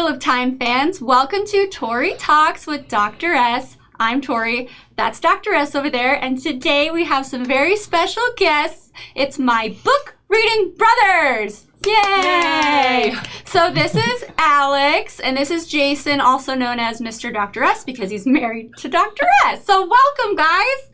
Wheel of Time fans, welcome to Tori Talks with Dr. S. I'm Tori, that's Dr. S over there, and today we have some very special guests. It's my book reading brothers! Yay! So this is Alex, and this is Jason, also known as Mr. Dr. S because he's married to Dr. S. So welcome, guys!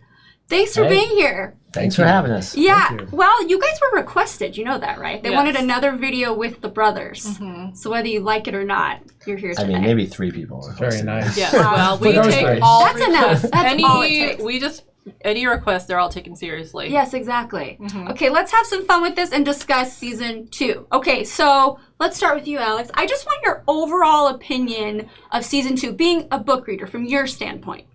Thanks for being here. Thanks for having us. Yeah, well, you guys were requested, you know that, right? They wanted another video with the brothers. Mm-hmm. So whether you like it or not, you're here today. I mean, maybe 3 people. Very nice. Yeah, well, we take all That's enough. That's all it takes. Any requests, they're all taken seriously. Yes, exactly. Mm-hmm. Okay, let's have some fun with this and discuss season 2. Okay, so let's start with you, Alex. I just want your overall opinion of season 2, being a book reader from your standpoint.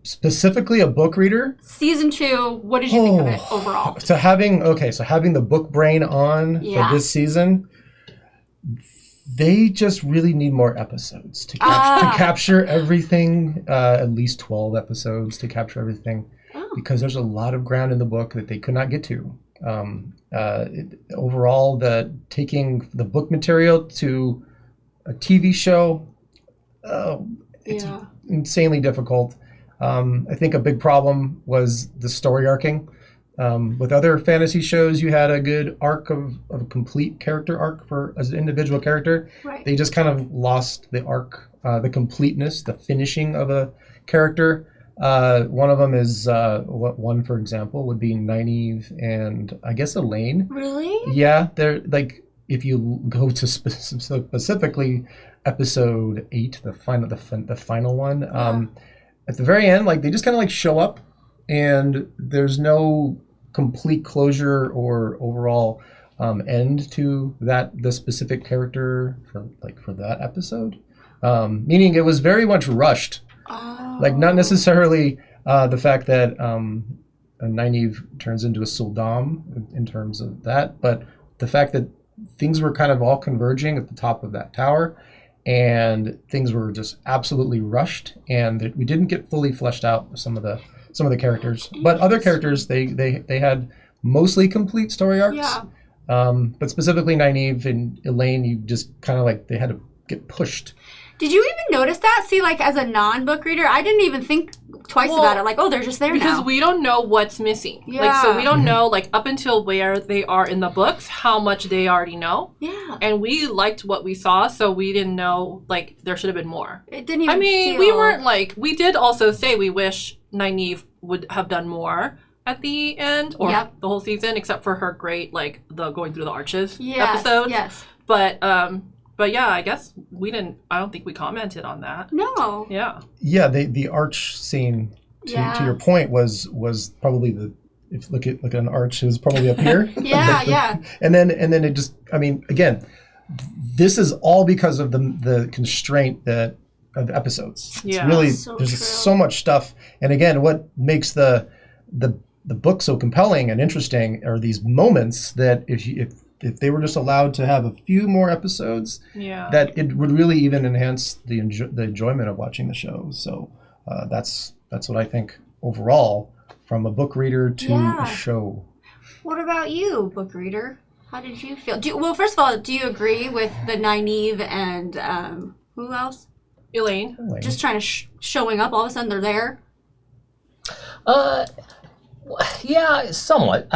Specifically a book reader? Season 2, what did you think of it overall? So having the book brain on for this season, they just really need more episodes to capture everything, at least 12 episodes to capture everything, because there's a lot of ground in the book that they could not get to. Overall, taking the book material to a TV show, it's insanely difficult. I think a big problem was the story arcing. With other fantasy shows, you had a good arc of a complete character arc as an individual character. Right. They just kind of lost the arc, the completeness, the finishing of a character. One of them is, one for example, would be Nynaeve and I guess Elaine. Really? Yeah, they're like, if you go to specifically episode 8, the final one, at the very end, like they just kind of like show up, and there's no complete closure or overall end to the specific character for that episode. Meaning it was very much rushed. Oh. Like not necessarily the fact that Nynaeve turns into a Suldam in terms of that, but the fact that things were kind of all converging at the top of that tower. And things were just absolutely rushed, and we didn't get fully fleshed out with some of the characters. But other characters, they had mostly complete story arcs. Yeah. But specifically Nynaeve and Elaine, you just kind of like they had to get pushed. Did you even notice that? See, like as a non-book reader, I didn't even think twice about it. Like, oh, they're just there because we don't know what's missing. Yeah. Like, so we don't know, like, up until where they are in the books, how much they already know. Yeah. And we liked what we saw, so we didn't know, like, there should have been more. It didn't even we weren't, like, we did also say we wish Nynaeve would have done more at the end, or the whole season, except for her great, like, the going through the arches episode. Yes. But yeah, I guess I don't think we commented on that. No. Yeah. Yeah, the arch scene, to your point, was probably if you look at an arch, it was probably up here. Yeah. And then it just, I mean, again, this is all because of the constraint of episotes. Yeah. It's really, there's so much stuff. And again, what makes the book so compelling and interesting are these moments that if they were just allowed to have a few more episodes, that it would really even enhance the enjoyment of watching the show. So that's what I think overall from a book reader to a show. What about you, book reader? How did you feel? Well, first of all, do you agree with the Nynaeve and who else? Elaine. Just trying to showing up, all of a sudden they're there? Yeah, somewhat.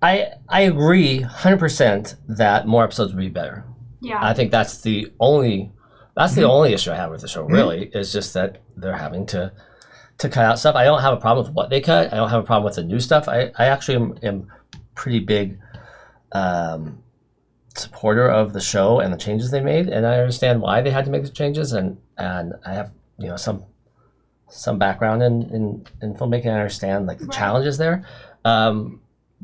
I agree 100% that more episodes would be better. Yeah. I think that's the only issue I have with the show, really, is just that they're having to cut out stuff. I don't have a problem with what they cut. I don't have a problem with the new stuff. I actually am pretty big supporter of the show and the changes they made, and I understand why they had to make the changes, and I have some background in filmmaking. I understand like the challenges there.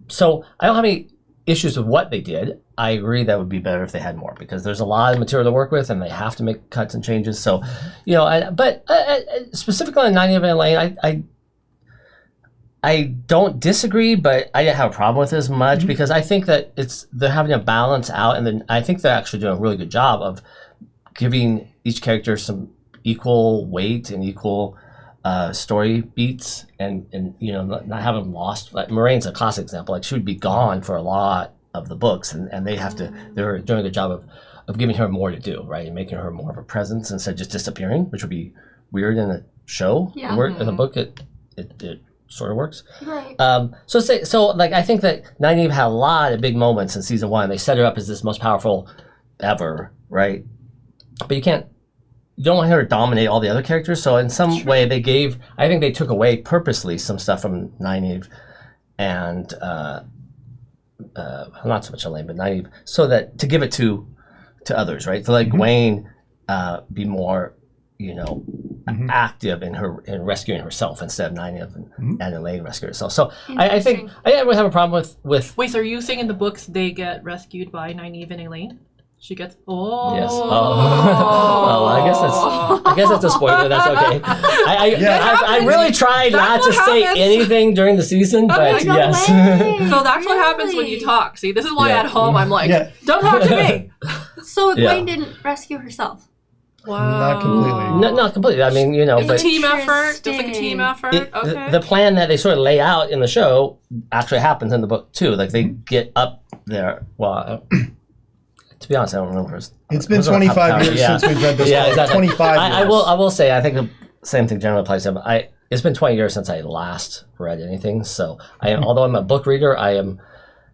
So I don't have any issues with what they did. I agree that would be better if they had more, because there's a lot of material to work with and they have to make cuts and changes. So, but specifically on 90 of Elaine, I don't disagree, but I didn't have a problem with it as much because I think that they're having to balance out, and then I think they're actually doing a really good job of giving each character some equal weight and equal story beats, and not have them lost. Like Moraine's a classic example. Like she would be gone for a lot of the books, and they have to. They're doing a good job of giving her more to do, right, and making her more of a presence instead of just disappearing, which would be weird in a show. Yeah. In the book, it sort of works. Right. So like I think that Nynaeve had a lot of big moments in season 1. They set her up as this most powerful ever, right? But you don't want her to dominate all the other characters. So in some way, I think they took away purposely some stuff from Nynaeve and not so much Elaine, but Nynaeve, so that to give it to others, right? So like Wayne be more, active in rescuing herself instead of Nynaeve and Elaine rescue herself. So I think I would have a problem with. Wait, so are you saying in the books they get rescued by Nynaeve and Elaine? She gets. Oh. Yes. Oh. I guess that's a spoiler. That's okay. I really tried not to say anything during the season, but yes. So that's what happens when you talk. See, this is why at home I'm like, don't talk to me. So Egwene didn't rescue herself. Wow. Not completely. Not completely. I mean, It's but a team effort. Just like a team effort. Okay. The plan that they sort of lay out in the show actually happens in the book too. Like they get up there. Well, to be honest, I don't remember. It's been 25 years since we've read this book. Exactly. 25 years. I will say, I think the same thing generally applies to him. It's been 20 years since I last read anything. So although I'm a book reader, I am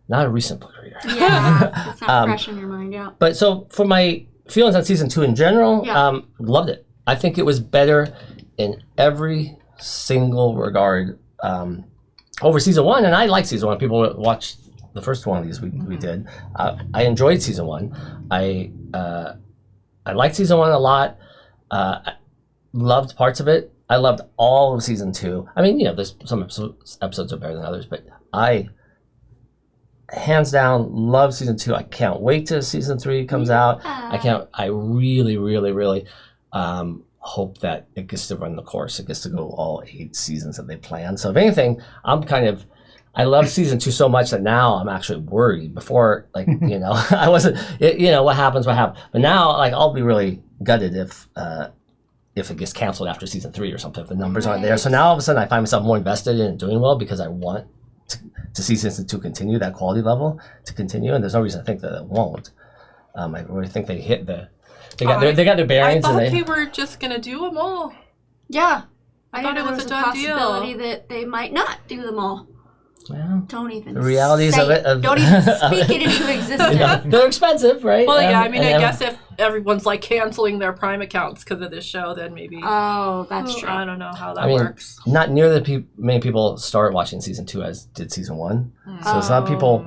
not a recent book reader. Yeah, it's not fresh in your mind, yeah. But so for my feelings on season 2 in general, loved it. I think it was better in every single regard over season 1, and I like season 1. People watch the first one of these we did. I enjoyed season 1. I liked season 1 a lot. I loved parts of it. I loved all of season 2. I mean, there's some episodes are better than others, but I hands down love season 2. I can't wait till season 3 comes out. I really, really, really hope that it gets to run the course. It gets to go all 8 seasons that they plan. So if anything, I love season 2 so much that now I'm actually worried. Before, I wasn't. What happens. But now, I'll be really gutted if it gets canceled after season 3 or something. If the numbers aren't there. So now all of a sudden I find myself more invested in it doing well because I want to see season 2 continue, that quality level to continue, and there's no reason to think that it won't. I really think they hit they got their bearings. I thought they were just gonna do them all. Yeah, I thought it was a done possibility that they might not do them all. Well, don't even the realities say of it. Don't even speak it into existence. They're expensive, right? Well, I guess if everyone's canceling their Prime accounts because of this show, then maybe. Oh, that's true. I don't know how that works. Not near many people start watching season 2 as did season 1. So some people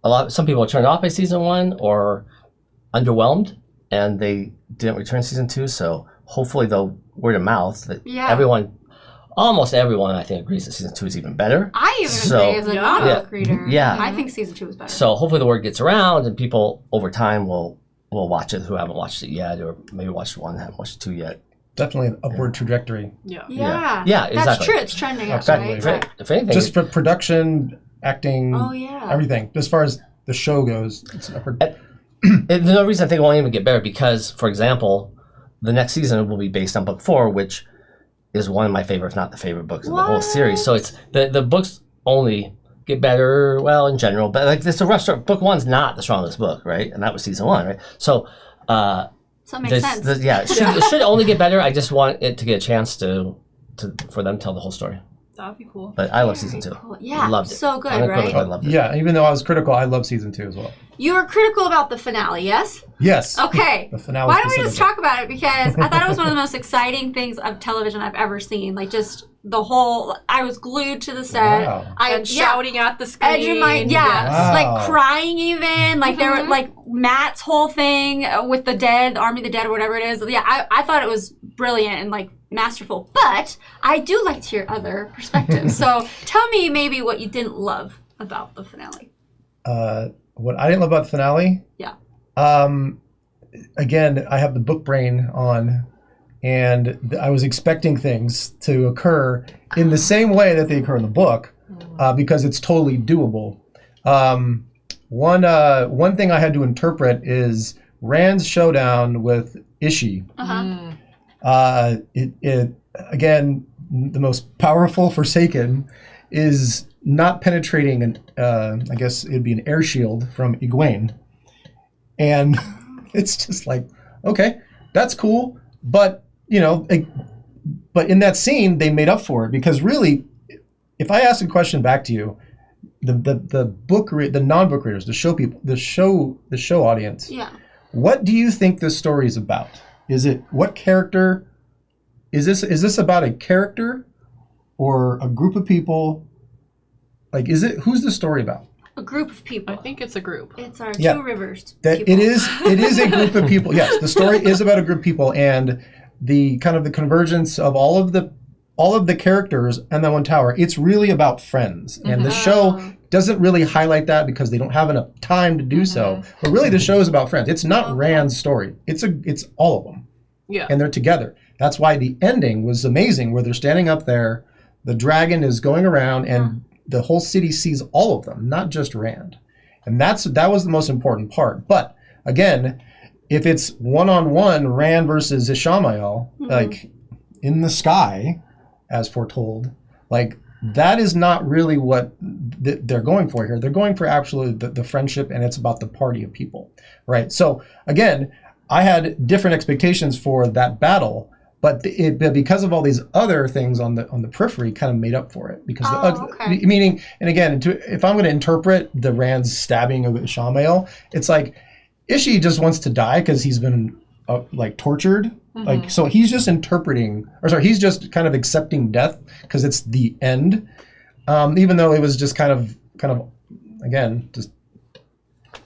are turned off by season 1 or underwhelmed, and they didn't return season 2. So hopefully, though, word of mouth that almost everyone, I think, agrees that season 2 is even better. I even agree as a non-book reader. Yeah. I think season 2 is better. So hopefully the word gets around and people over time will watch it who haven't watched it yet, or maybe watched 1 and haven't watched 2 yet. Definitely an upward trajectory. Yeah, exactly. That's true. It's trending up, right? If anything, just for production, acting, everything. As far as the show goes, it's upward. There's no reason I think it won't even get better because, for example, the next season will be based on book 4, which is one of my favorite, if not the favorite books in the whole series. So it's the books only get better, well, in general, but it's a rough start. Book 1's not the strongest book, right? And that was season 1, right? So, so it makes sense. It should only get better. I just want it to get a chance for them to tell the whole story. That'd be cool. But I love season 2. Cool. Yeah, loved it. So good, right? I loved it. Yeah, even though I was critical, I love season 2 as well. You were critical about the finale, yes? Yes. Okay. The finale. Why don't we just talk about it? Because I thought it was one of the most exciting things of television I've ever seen. Just the whole, I was glued to the set. Wow. And shouting at the screen. Edge of my, Wow. crying even. There were, Matt's whole thing with the dead, Army of the Dead, or whatever it is. Yeah, I thought it was brilliant and, masterful. But I do like to hear other perspectives. So tell me maybe what you didn't love about the finale. What I didn't love about the finale? Yeah. Again, I have the book brain on, and I was expecting things to occur in the same way that they occur in the book, because it's totally doable. One thing I had to interpret is Rand's showdown with Ishii. It again, the most powerful Forsaken, is not penetrating I guess it'd be an air shield from Egwene. And it's just like, okay, that's cool. But, but in that scene, they made up for it because really, if I ask a question back to you, the non-book readers, the show people, the show audience, what do you think this story is about? What character is this? Is this about a character or a group of people? Like, who's the story about? A group of people. I think it's a group. It's our Two Rivers people. It is a group of people. Yes, the story is about a group of people and the kind of the convergence of all of the characters and that one tower. It's really about friends. And the show doesn't really highlight that because they don't have enough time to do so. But really the show is about friends. It's not Rand's story. It's all of them. Yeah. And they're together. That's why the ending was amazing where they're standing up there, the dragon is going around and the whole city sees all of them, not just Rand. And that was the most important part. But again, if it's one-on-one Rand versus Ishamael, like in the sky, as foretold, like that is not really what they're going for here. They're going for actually the friendship, and it's about the party of people, right? So again, I had different expectations for that battle, but because of all these other things on the periphery, kind of made up for it. Because meaning, and again, if I'm going to interpret the Rand's stabbing of Ishamael, it's like Ishi just wants to die because he's been like tortured. Like, so he's just he's just kind of accepting death because it's the end. Even though it was just kind of again, just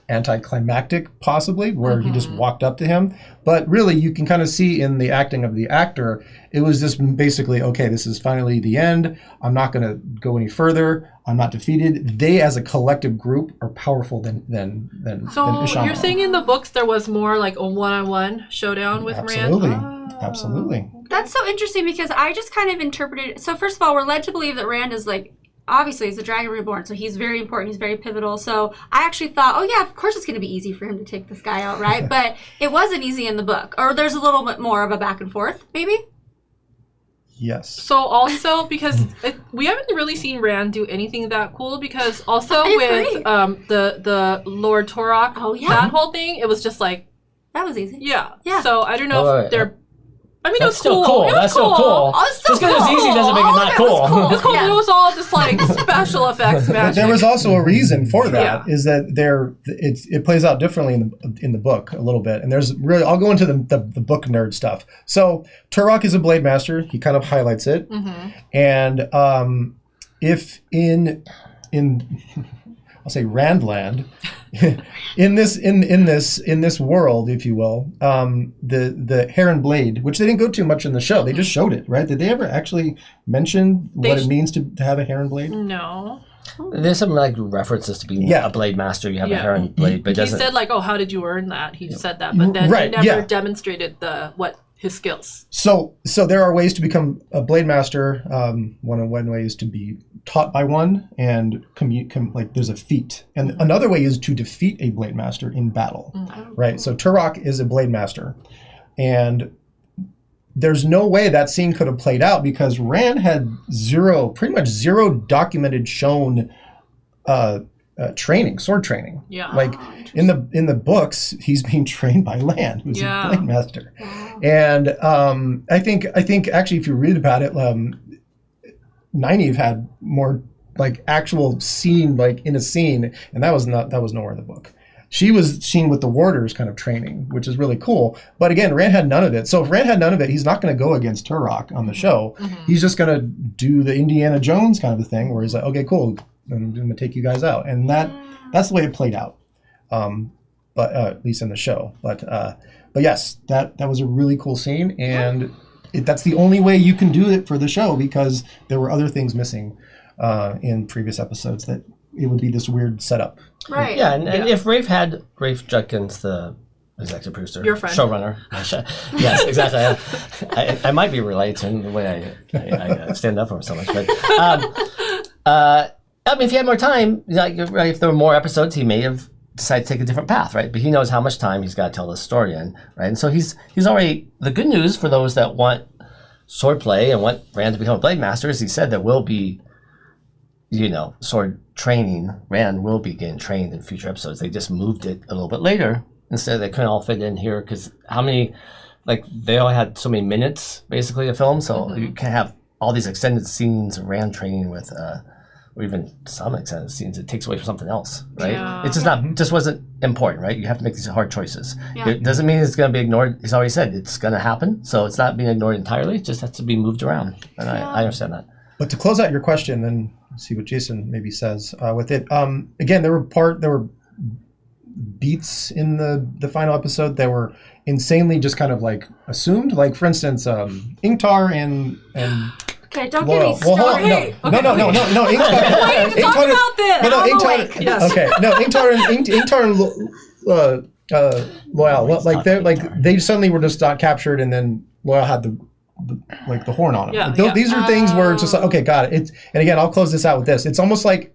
anticlimactic possibly, where he just walked up to him. But really you can kind of see in the acting of the actor, it was just basically, okay, this is finally the end. I'm not going to go any further. I'm not defeated. They as a collective group are powerful than Ishamael. You're saying in the books there was more like a one-on-one showdown with Rand? Absolutely. That's so interesting because I just kind of interpreted, so first of all, we're led to believe that Rand is like, obviously he's a dragon reborn, so he's very important, he's very pivotal. So I actually thought, oh yeah, of course it's going to be easy for him to take this guy out, right? But it wasn't easy in the book. Or there's a little bit more of a back and forth, maybe? Yes. So also, because we haven't really seen Rand do anything that cool, because also with the Lord Torok, that whole thing, it was just like... That was easy. Yeah. So I don't know if they're... I mean, that's it was cool. That's still cool. Just because it's easy doesn't make it not cool. It was cool. It was all just like special effects magic. There was also a reason for that. Is that it plays out differently in the book a little bit. And there's really, I'll go into the book nerd stuff. So Turok is a blade master. He kind of highlights it. And if in I'll say Randland, in this world, if you will, the Heron Blade, which they didn't go too much in the show, they just showed it, right? Did they ever actually mention what it means to have a Heron Blade? No. There's some like references to being a blade master. You have a Heron Blade, but he said like, "Oh, how did you earn that?" He said that, but then he never demonstrated his skills. So there are ways to become a blade master. One way is to be taught by one, and like there's a feat. And another way is to defeat a blade master in battle, right? So Turok is a blade master, and there's no way that scene could have played out because Rand had pretty much zero documented shown sword training. Yeah. Like in the books, he's being trained by Lan, who's a blade master. And I think actually if you read about it, Nynaeve had more like actual scene, like in a scene, and that was nowhere in the book. She was seen with the warders kind of training, which is really cool. But again, Rand had none of it. So if Rand had none of it, he's not going to go against Turok on the show. He's just going to do the Indiana Jones kind of a thing where he's like, okay, cool, I'm going to take you guys out. And that's the way it played out, but at least in the show. But yes, that was a really cool scene. And that's the only way you can do it for the show because there were other things missing in previous episodes that it would be this weird setup. Right. Yeah, and if Rafe Judkins, the executive producer, your friend, showrunner, yes, exactly. I might be related to him the way I stand up for him so much. But I mean, if he had more time, like if there were more episodes, he may have decided to take a different path, right? But he knows how much time he's got to tell the story in, right? And so he's already, the good news for those that want swordplay and want Rand to become a blade master is he said there will be sword training, Rand will be getting trained in future episodes. They just moved it a little bit later. Instead, they couldn't all fit in here because they all had so many minutes basically to film, so you can't have all these extended scenes of Rand training with, or even some extended scenes. It takes away from something else, right? Yeah. It's just wasn't important, right? You have to make these hard choices. Yeah. It doesn't mean it's going to be ignored. He's already said it's going to happen, so it's not being ignored entirely. It just has to be moved around, and I understand that. But to close out your question, and see what Jason maybe says with it. Again, there were beats in the final episode that were insanely just kind of like assumed. Like for instance, Ingtar and okay, don't get me started. No, Ingtar. Talk about this. No, Ingtar. Yes. Okay, no, Ingtar and Loyal. Like they suddenly were just not captured, and then Loyal had the horn on him. Yeah, these are things where it's just like, okay, got it. And again, I'll close this out with this. It's almost like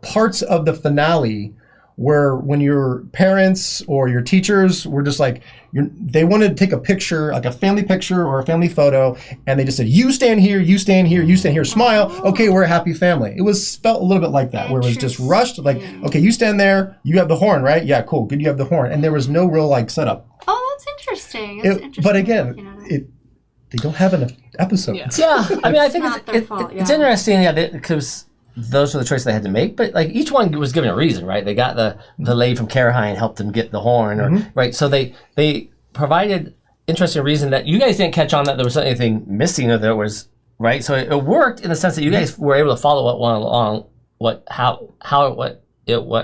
parts of the finale where when your parents or your teachers were just like, they wanted to take a picture, like a family picture or a family photo, and they just said, you stand here, you stand here, you stand here, smile, okay, we're a happy family. It felt a little bit like that, where it was just rushed, like, okay, you stand there, you have the horn, right? Yeah, cool, good, you have the horn. And there was no real setup. Oh, that's interesting. But again, they don't have enough episodes. Yeah, I mean, I think it's interesting, because those were the choices they had to make, but each one was given a reason, right? They got the lady from Carahine helped them get the horn, or right? So they provided interesting reason that you guys didn't catch on that there was anything missing, or there was, right? So it worked in the sense that you guys were able to follow what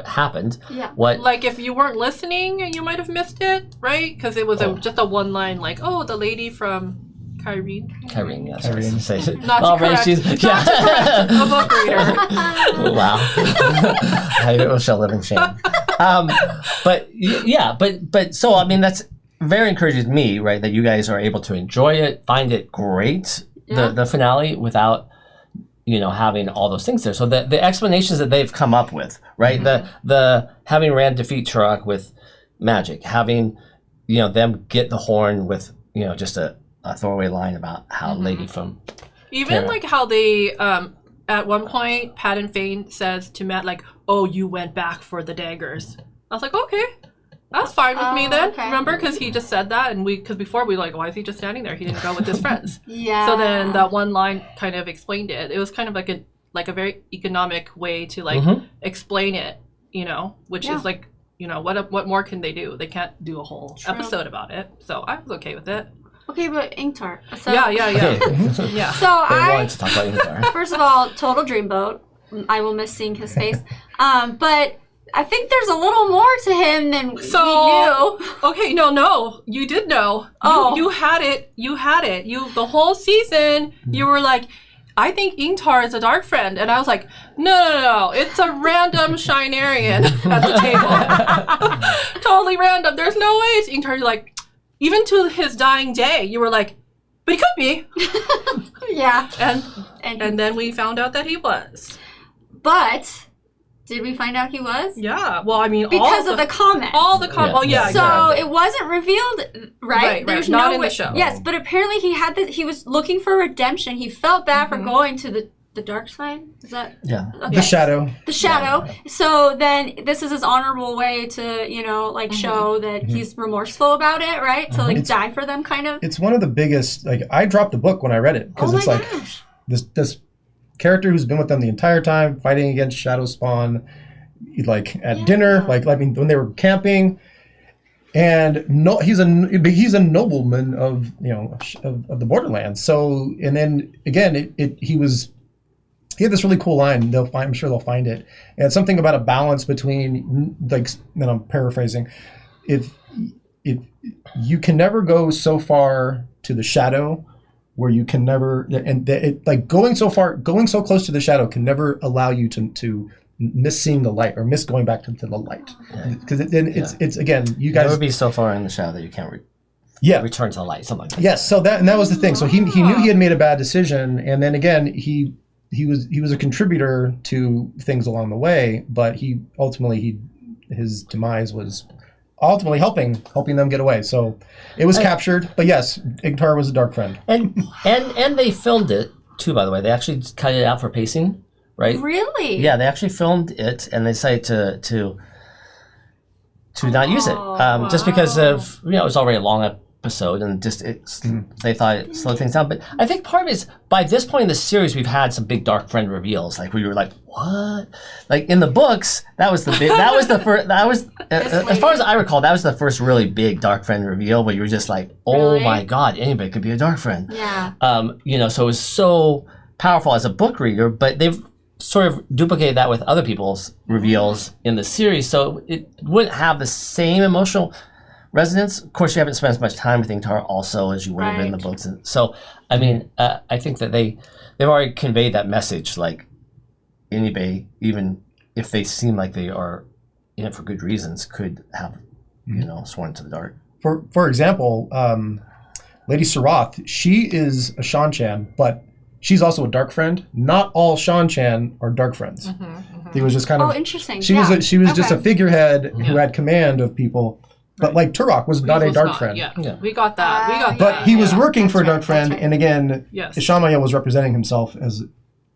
happened. Yeah. Like if you weren't listening, you might have missed it, right? Because it was just a one line, like, oh, the lady from Kyrene, yes. Kyrene. Not to correct. A book reader. Wow. I shall live in shame. But so, I mean, that's very encouraging to me, right, that you guys are able to enjoy it, find it great, the finale, without, having all those things there. So the explanations that they've come up with, right, the having Rand defeat Turok with magic, having, them get the horn with, just a throwaway line about how lady from even Terra. Like how they at one point Pat and Fane says to Matt, like, oh, you went back for the daggers. I was like, okay, that's fine with me then. Okay. Remember, because he just said that, and because before we were like, why is he just standing there? He didn't go with his friends. Yeah. So then that one line kind of explained it. It was kind of like a very economic way to explain it, which is like, what more can they do? They can't do a whole episode about it. So I was okay with it. Okay, but Ingtar. So, yeah. Okay. Yeah. So I wanted to talk about Ingtar. First of all, total dreamboat. I will miss seeing his face. But I think there's a little more to him than we knew. Okay, no, you did know. Oh, you had it. You the whole season. You were like, I think Ingtar is a darkfriend, and I was like, no, it's a random Shinarian at the table. Totally random. There's no way it's Ingtar. You're like. Even to his dying day, you were like, but he could be. Yeah. And then we found out that he was. But did we find out he was? Yeah. Well, I mean, because of the comments. All the comments. Yeah. Oh, yeah. So it wasn't revealed, right? There's not in the show. Yes, but apparently he was looking for redemption. He felt bad for going to the dark side? Is that? Yeah. Okay. The shadow. The shadow. Yeah. So then this is his honorable way to, show that he's remorseful about it, right? To die for them, kind of. It's one of the biggest, I dropped the book when I read it. Because it's gosh. This character who's been with them the entire time, fighting against Shadow Spawn, at dinner, when they were camping. And he's a nobleman of the Borderlands. So, and then again, he had this really cool line. I'm sure they'll find it. And it's something about a balance between, and I'm paraphrasing, if you can never go so far to the shadow where you can never, going so close to the shadow can never allow you to miss seeing the light or miss going back to the light. Because it's again, you guys. Never be so far in the shadow that you can't return to the light, something like that. Yes, so that was the thing. So he knew he had made a bad decision, and then again, he was a contributor to things along the way, but his demise was ultimately helping them get away. So it was captured, but yes, Ingtar was a dark friend. And they filmed it too, by the way. They actually cut it out for pacing, right? Really? Yeah, they actually filmed it, and they decided to not use it, just because of it was already a long episode, and just they thought it slowed things down. But I think part of it is by this point in the series, we've had some big dark friend reveals. Like we were like, what? Like in the books, that was the big. That was the first. That was as far as I recall, that was the first really big dark friend reveal where you were just like, oh Really? my god, anybody could be a dark friend. Yeah. So it was so powerful as a book reader, but they've sort of duplicated that with other people's reveals in the series, so it wouldn't have the same emotional resonance. Of course, you haven't spent as much time with Ingtar also as you would have in the books. And so, I mean, I think that they've already conveyed that message, like anybody, even if they seem like they are in it for good reasons, could have, sworn to the dark. For example, Lady Sarath, she is a Shan-Chan, but she's also a dark friend. Not all Shan-Chan are dark friends. He was just kind of. Oh, interesting. She was just a figurehead who had command of people. But like Turok was not a dark friend. Yeah, we got that. But he was working for a dark right, friend, right. and again, Yes. Ishamaya was representing himself as,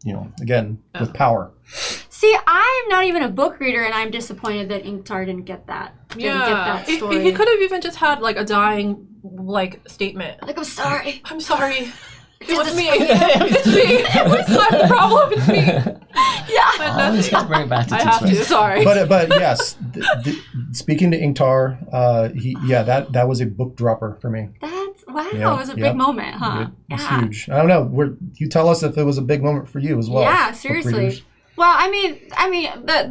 with power. See, I'm not even a book reader, and I'm disappointed that Ingtar didn't get that. Didn't get that story. He could have even just had like a dying statement. Like, I'm sorry. I'm sorry. It was this me. for you. It's me. It's not the problem. It's me. Yeah. But Always got to bring it back to I have to. Sorry. But yes, speaking to Ingtar, that was a book dropper for me. That's wow. Yeah, It was a big moment, huh? It's huge. I don't know. You tell us if it was a big moment for you as well. Yeah, book seriously. readers. Well, I mean,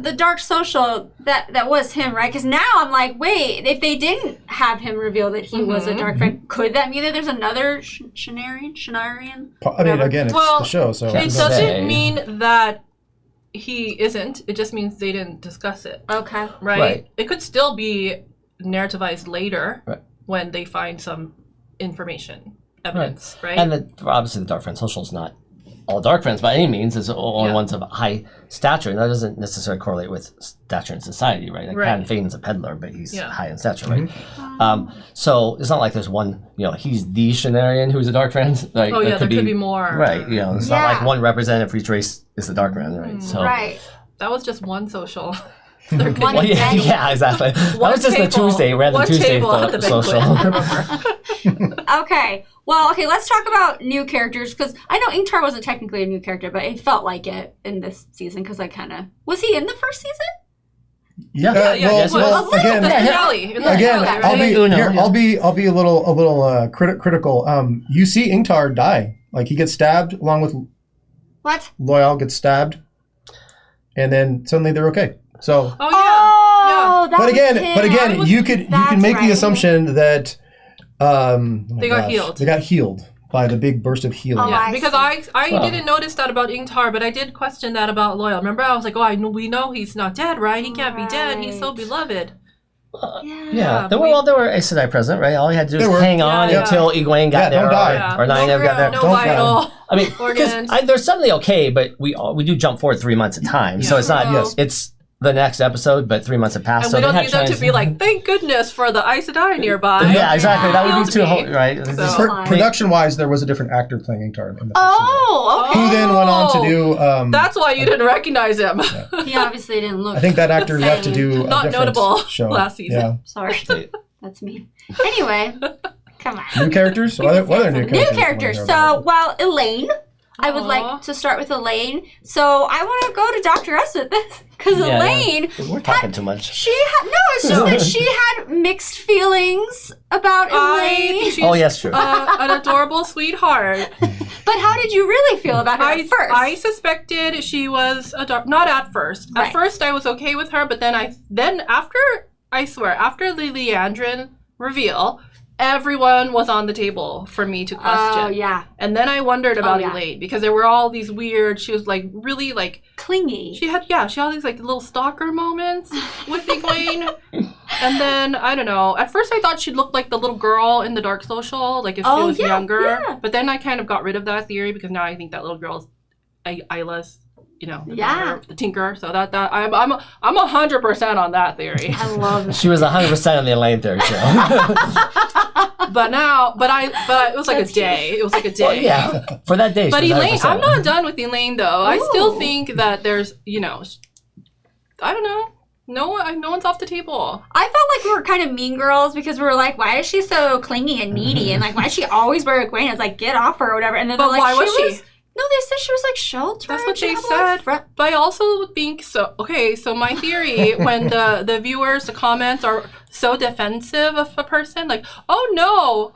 the dark social that was him, right? Because now I'm like, wait, if they didn't have him reveal that he was a dark friend, could that mean that there's another Shanarian? I mean, again, it's the show, so it Can't doesn't say. mean that he isn't. It just means they didn't discuss it. Okay. Right? It could still be narrativized later when they find some evidence, right? And obviously the dark friend social is not all dark friends by any means. It's only ones of high stature, and that doesn't necessarily correlate with stature in society, right? Like Pan Faden's a peddler, but he's high in stature, right? So it's not like there's one, he's the Shanarian who's a dark friend. Like, there could be more. Right, it's not like one representative for each race is the dark friend, right? So that was just one social. One yeah, exactly. That was just the Tuesday, random Tuesday social. Okay. Well, let's talk about new characters, because I know Ingtar wasn't technically a new character, but it felt like it in this season, because was he in the first season? Yeah. Well, again, I'll be a little critical. You see Ingtar die. Like, he gets stabbed along with Loyal gets stabbed, and then suddenly they're okay. So. But again, you can make the assumption that they got healed. They got healed by the big burst of healing. Because I didn't notice that about Ingtar, but I did question that about Loyal. Remember, I was like, we know he's not dead, right? He can't be dead. He's so beloved. There were Aes Sedai present, right? All you had to do was hang on until Egwene got there, or Nynaeve got there. No vital. I mean, because they're suddenly okay, but we do jump forward 3 months at time, so it's not. It's the next episode, but 3 months have passed. And so we don't need them to be like, thank goodness for the Aes Sedai nearby. Yeah, exactly. That would be too right. So, production-wise, there was a different actor playing Ingtar in the first okay. Who then went on to do... that's why you didn't recognize him. He obviously didn't look... I think that actor left to do not a different notable show. Last season. Yeah. Sorry. That's me. Anyway, come on. New characters? What are new characters? New characters. So, Elaine. I would like to start with Elaine. So I want to go to Dr. S with this, because Elaine... We're talking too much. It's just that she had mixed feelings about Elaine. Yes, true. An adorable sweetheart. But how did you really feel about her at first? I suspected she was not at first. Right. At first I was okay with her, but then after the Leandrin reveal, everyone was on the table for me to question. Oh, yeah. And then I wondered about Elaine, because there were all these weird, she was like really like... clingy. She had these like little stalker moments with Egwene. And then, I don't know, at first I thought she looked like the little girl in the Dark Social, like if she was younger. Yeah. But then I kind of got rid of that theory, because now I think that little girl's Isla's, the Tinker. So that I'm 100% on that theory. I love it. She was 100% on the Elaine theory, too. But it was like a day. It was like a day. Well, yeah, for that day. But she was Elaine, 100%. I'm not done with Elaine though. Ooh. I still think that there's, I don't know. No one's off the table. I felt like we were kind of mean girls because we were like, why is she so clingy and needy? And like, why does she always wear a Gwen? It's like, get off her or whatever. And then But they're like, why was she? No, they said she was like sheltered. That's what She they had a lot of said. But I also think so. Okay, so my theory, when the viewers, the comments are so defensive of a person, like, oh no,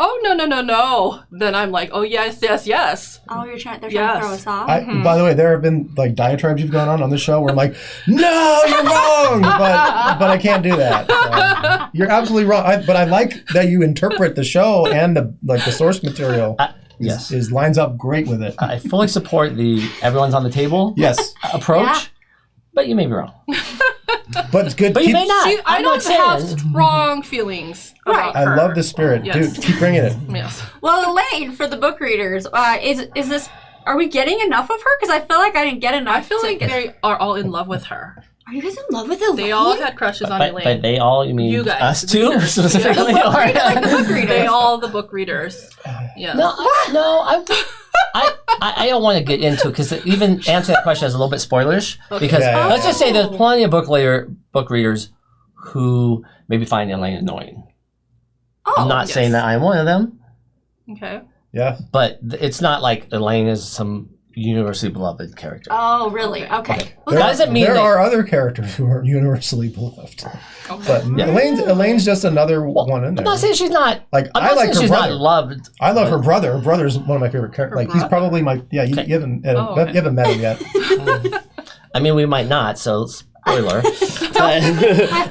then I'm like, oh yes. Oh, they're trying to throw us off. By the way, there have been like diatribes you've gone on this show where I'm like, no, you're wrong, but I can't do that. So, you're absolutely wrong. But I like that you interpret the show and the source material. Yes, is lines up great with it. I fully support the everyone's on the table approach, but you may be wrong. But it's good. But you may not. I don't have strong feelings about her. I love the spirit, dude. Keep bringing it. Yes. Well, Elaine, for the book readers, is this? Are we getting enough of her? Because I feel like I didn't get enough. I feel like they are all in love with her. Are you guys in love with Elaine? They all had crushes on Elaine. But they all, you mean You guys, us too, specifically? The book readers. They all the book readers. Yes. No, I don't want to get into it because even answering that question is a little bit spoilerish. Because let's just say there's plenty of book readers who maybe find Elaine annoying. I'm not saying that I'm one of them. Okay. Yeah. But it's not like Elaine is some universally beloved character. Oh, really? Okay. Well, that doesn't mean there are other characters who are universally beloved. Okay. But Elaine's just another one in there. I'm not saying she's not. Like I'm I not like saying her she's brother. not loved. I love her brother. Her brother's one of my favorite characters. Like he's probably my you haven't met him yet. I mean, we might not. So spoiler.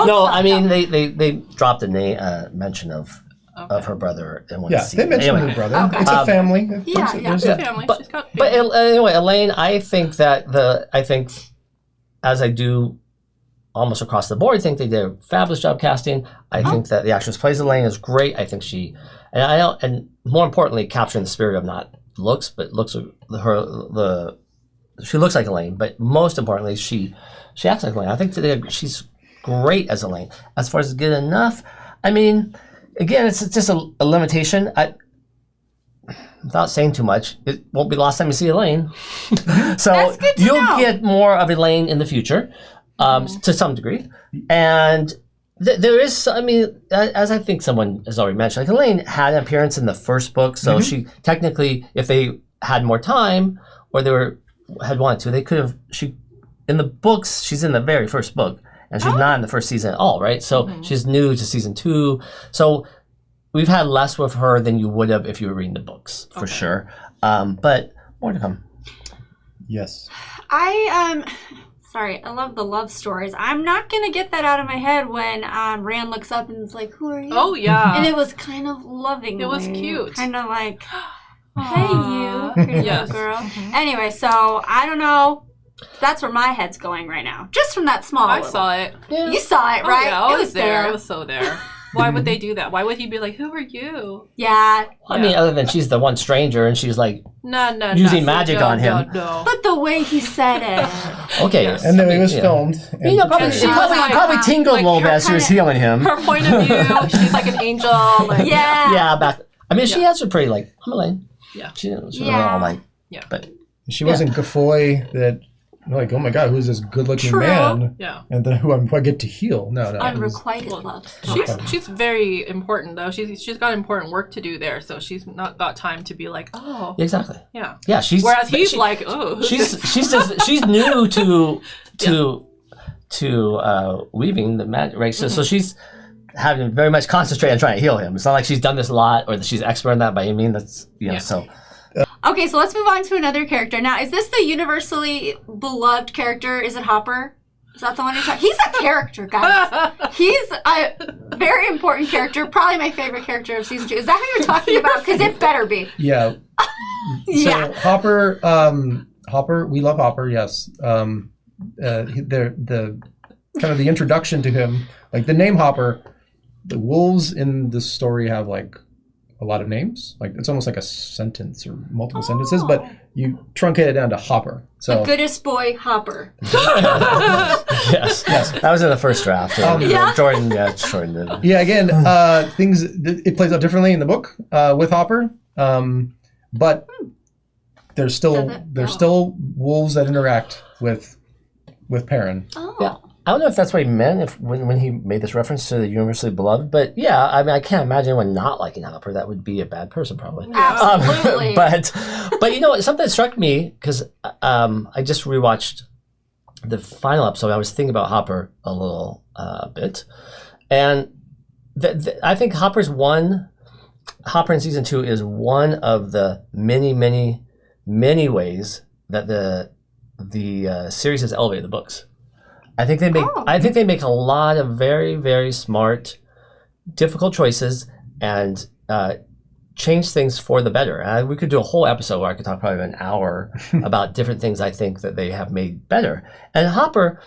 No, I mean they dropped a mention of her brother in one scene. They mentioned her brother. Okay. It's a family. It's a family. She's got but anyway, Elaine, I think as I do almost across the board, I think they did a fabulous job casting. I think that the actress plays Elaine is great. I think she and more importantly, capturing the spirit of not looks, but she looks like Elaine, but most importantly, she acts like Elaine. I think she's great as Elaine. As far as good enough, I mean, again, it's just a limitation. Without saying too much, it won't be the last time you see Elaine. So you'll get more of Elaine in the future, to some degree. And there is, I mean, as I think someone has already mentioned, like Elaine had an appearance in the first book, so she technically, if they had more time or had wanted to, they could have. In the books, she's in the very first book, and she's not in the first season at all, right? So she's new to season 2. So we've had less with her than you would have if you were reading the books, for sure. But more to come. Yes. Sorry, I love the love stories. I'm not going to get that out of my head when Rand looks up and is like, who are you? Oh, yeah. And it was kind of loving. It was cute. Kind of like, hey, you, pretty little girl. Anyway, so I don't know. That's where my head's going right now. Just from that small I saw it. Yeah. You saw it, right? Yeah, it was there. It was so there. Why would they do that? Why would he be like, who are you? Yeah. I mean, other than she's the one stranger and she's like using magic on him. No. But the way he said it. Okay. Yes. And then it was filmed. You know, she probably tingled a little bit as she was healing him. Her point of view, she's like an angel. Like, Yeah, I mean, she answered pretty like, I'm Elaine. Yeah. She was all like, but she wasn't Gaffoy that, like, oh my God, who's this good-looking man? Yeah. And then who I get to heal? No. Unrequited love. She's very important though. She's got important work to do there, so she's not got time to be like, oh. Exactly. Yeah. Yeah. Whereas he's like, oh. She's new to weaving the magic, right? So she's having very much concentrate on trying to heal him. It's not like she's done this a lot or that she's expert in that by any means. That's so. Okay, so let's move on to another character. Now, is this the universally beloved character? Is it Hopper? Is that the one you're talking? He's a character, guys. He's a very important character. Probably my favorite character of season 2. Is that who you're talking about? Because it better be. Yeah. So Hopper, we love Hopper. Yes. The kind of the introduction to him, like the name Hopper. The wolves in this story have like a lot of names. Like it's almost like a sentence or multiple sentences, but you truncate it down to Hopper. So the goodest boy, Hopper. Yes. Yes. That was in the first draft. Jordan did. Yeah, again, it plays out differently in the book with Hopper, but there's still wolves that interact with Perrin. Oh. Yeah. I don't know if that's what he meant when he made this reference to the universally beloved, but yeah, I mean, I can't imagine anyone not liking Hopper. That would be a bad person, probably. Absolutely. But you know, something that struck me, because I just rewatched the final episode. I was thinking about Hopper a little bit, and I think Hopper in season 2 is one of the many ways that the series has elevated the books. I think they make a lot of very, very smart, difficult choices and change things for the better. We could do a whole episode where I could talk probably an hour about different things I think that they have made better. And Hopper,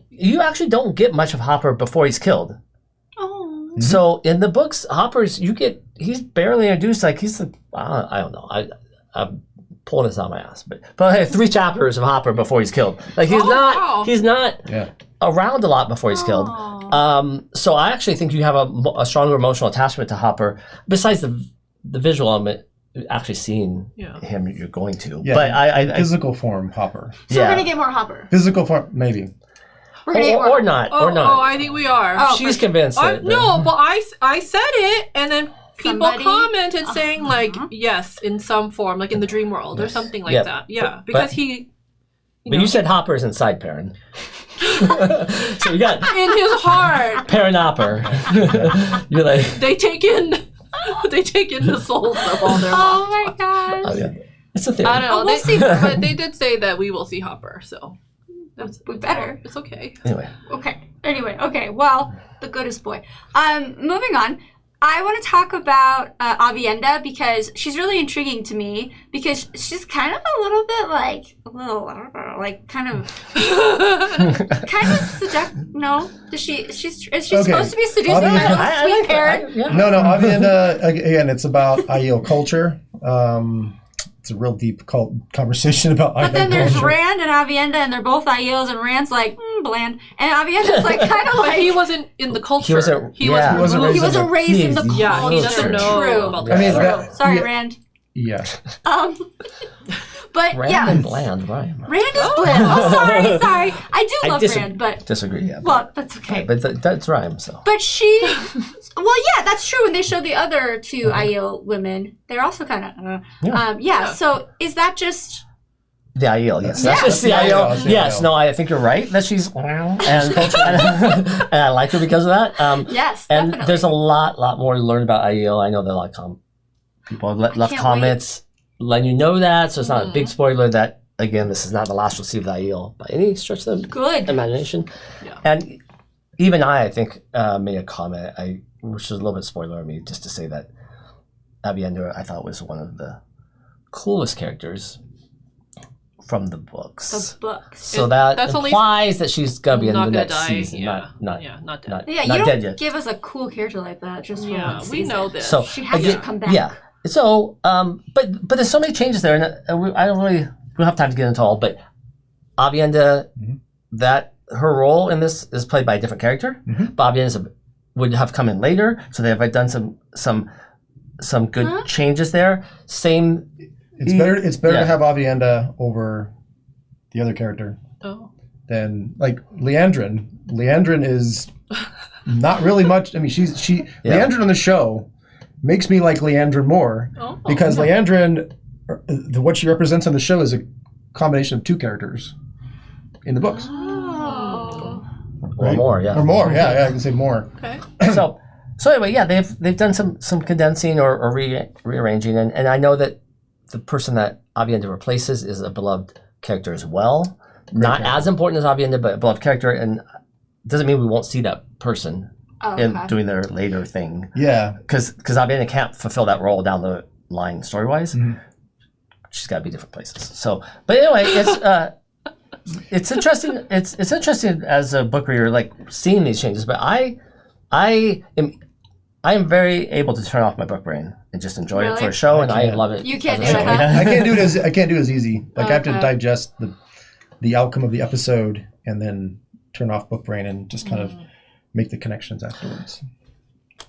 you actually don't get much of Hopper before he's killed. Oh. So in the books, he's barely introduced. Like he's I don't know. I'm pulling this out of my ass, but I have 3 chapters of Hopper before he's killed. Like he's not around a lot before he's killed. So I actually think you have a stronger emotional attachment to Hopper besides the visual element. Actually seeing him, you're going to. Yeah, but I physical form Hopper. So we're gonna get more Hopper. Physical form, maybe. Or not. Oh, I think we are. She's convinced. No, but I said it, and then people commented saying like yes in some form, like in the dream world or something like that. Yeah, because he. But you said Hopper is inside Perrin. So you got in his heart. Perrin Hopper. You're like they take in the souls of all their. Oh my gosh. Oh, yeah. It's a theory. I don't know. We'll see. But they did say that we will see Hopper, so we better. It's okay. Anyway. Okay. Well, the goodest boy. Moving on. I want to talk about Avienda because she's really intriguing to me because she's kind of a little bit I don't know, like kind of seductive. No, is she supposed to be seducing my little sweet parent? No, Avienda again. It's about Aiel culture. It's a real deep conversation about Aiel culture. But then there's Rand and Avienda, and they're both Aiels, and Rand's like bland, and Avienda's like kind of like. But he wasn't in the culture. He wasn't raised in the culture. Yeah, he doesn't know about that. I mean, sorry, Rand. Yeah. But Rand and bland, right? Rand is bland. Oh, sorry. I do love Rand, but disagree. Yeah, well, that's okay. But that's rhyme. So. But she, well, yeah, that's true. When they showed the other 2 Aiel women, they're also kind of, So is that just the Aiel? Yes, that's just the Aiel. Yes, no, I think you're right that she's and I like her because of that. Yes, and definitely. There's a lot more to learn about Aiel. I know that a lot of people have left comments letting you know that, so it's not a big spoiler that, again, this is not the last we'll see of the Aiel by any stretch of the imagination. Yeah. And even I think, made a comment, which is a little bit spoiler of me, just to say that Avienda, I thought, was one of the coolest characters from the books. The books. So that implies that she's going to be in the next season. Not dead. You don't give us a cool character like that just for one season. We know this. So, she has to come back. Yeah. So, but there's so many changes there, and we don't have time to get into all. But Avienda, that her role in this is played by a different character. But Avienda would have come in later, so they have done some good changes there. Same. It's better to have Avienda over the other character than like Leandrin. Leandrin is not really much. I mean, Leandrin on the show makes me like Leandrin more because Leandrin, what she represents on the show is a combination of 2 characters in the books. Oh. Right? Or more, yeah. Or more, yeah, I can say more. Okay. So anyway, yeah, they've done some condensing or rearranging, and I know that the person that Avienda replaces is a beloved character as well. Not as important as Avienda, but a beloved character, and doesn't mean we won't see that person in doing their later thing. Yeah. Because Avienda can't fulfill that role down the line story-wise. She's got to be different places. So, but anyway, it's interesting. It's interesting as a book reader, like seeing these changes. But I am very able to turn off my book brain and just enjoy it for a show, and I love it. You can't do it. I can't do it as easy. Like I have to digest the outcome of the episode and then turn off book brain and just kind of make the connections afterwards.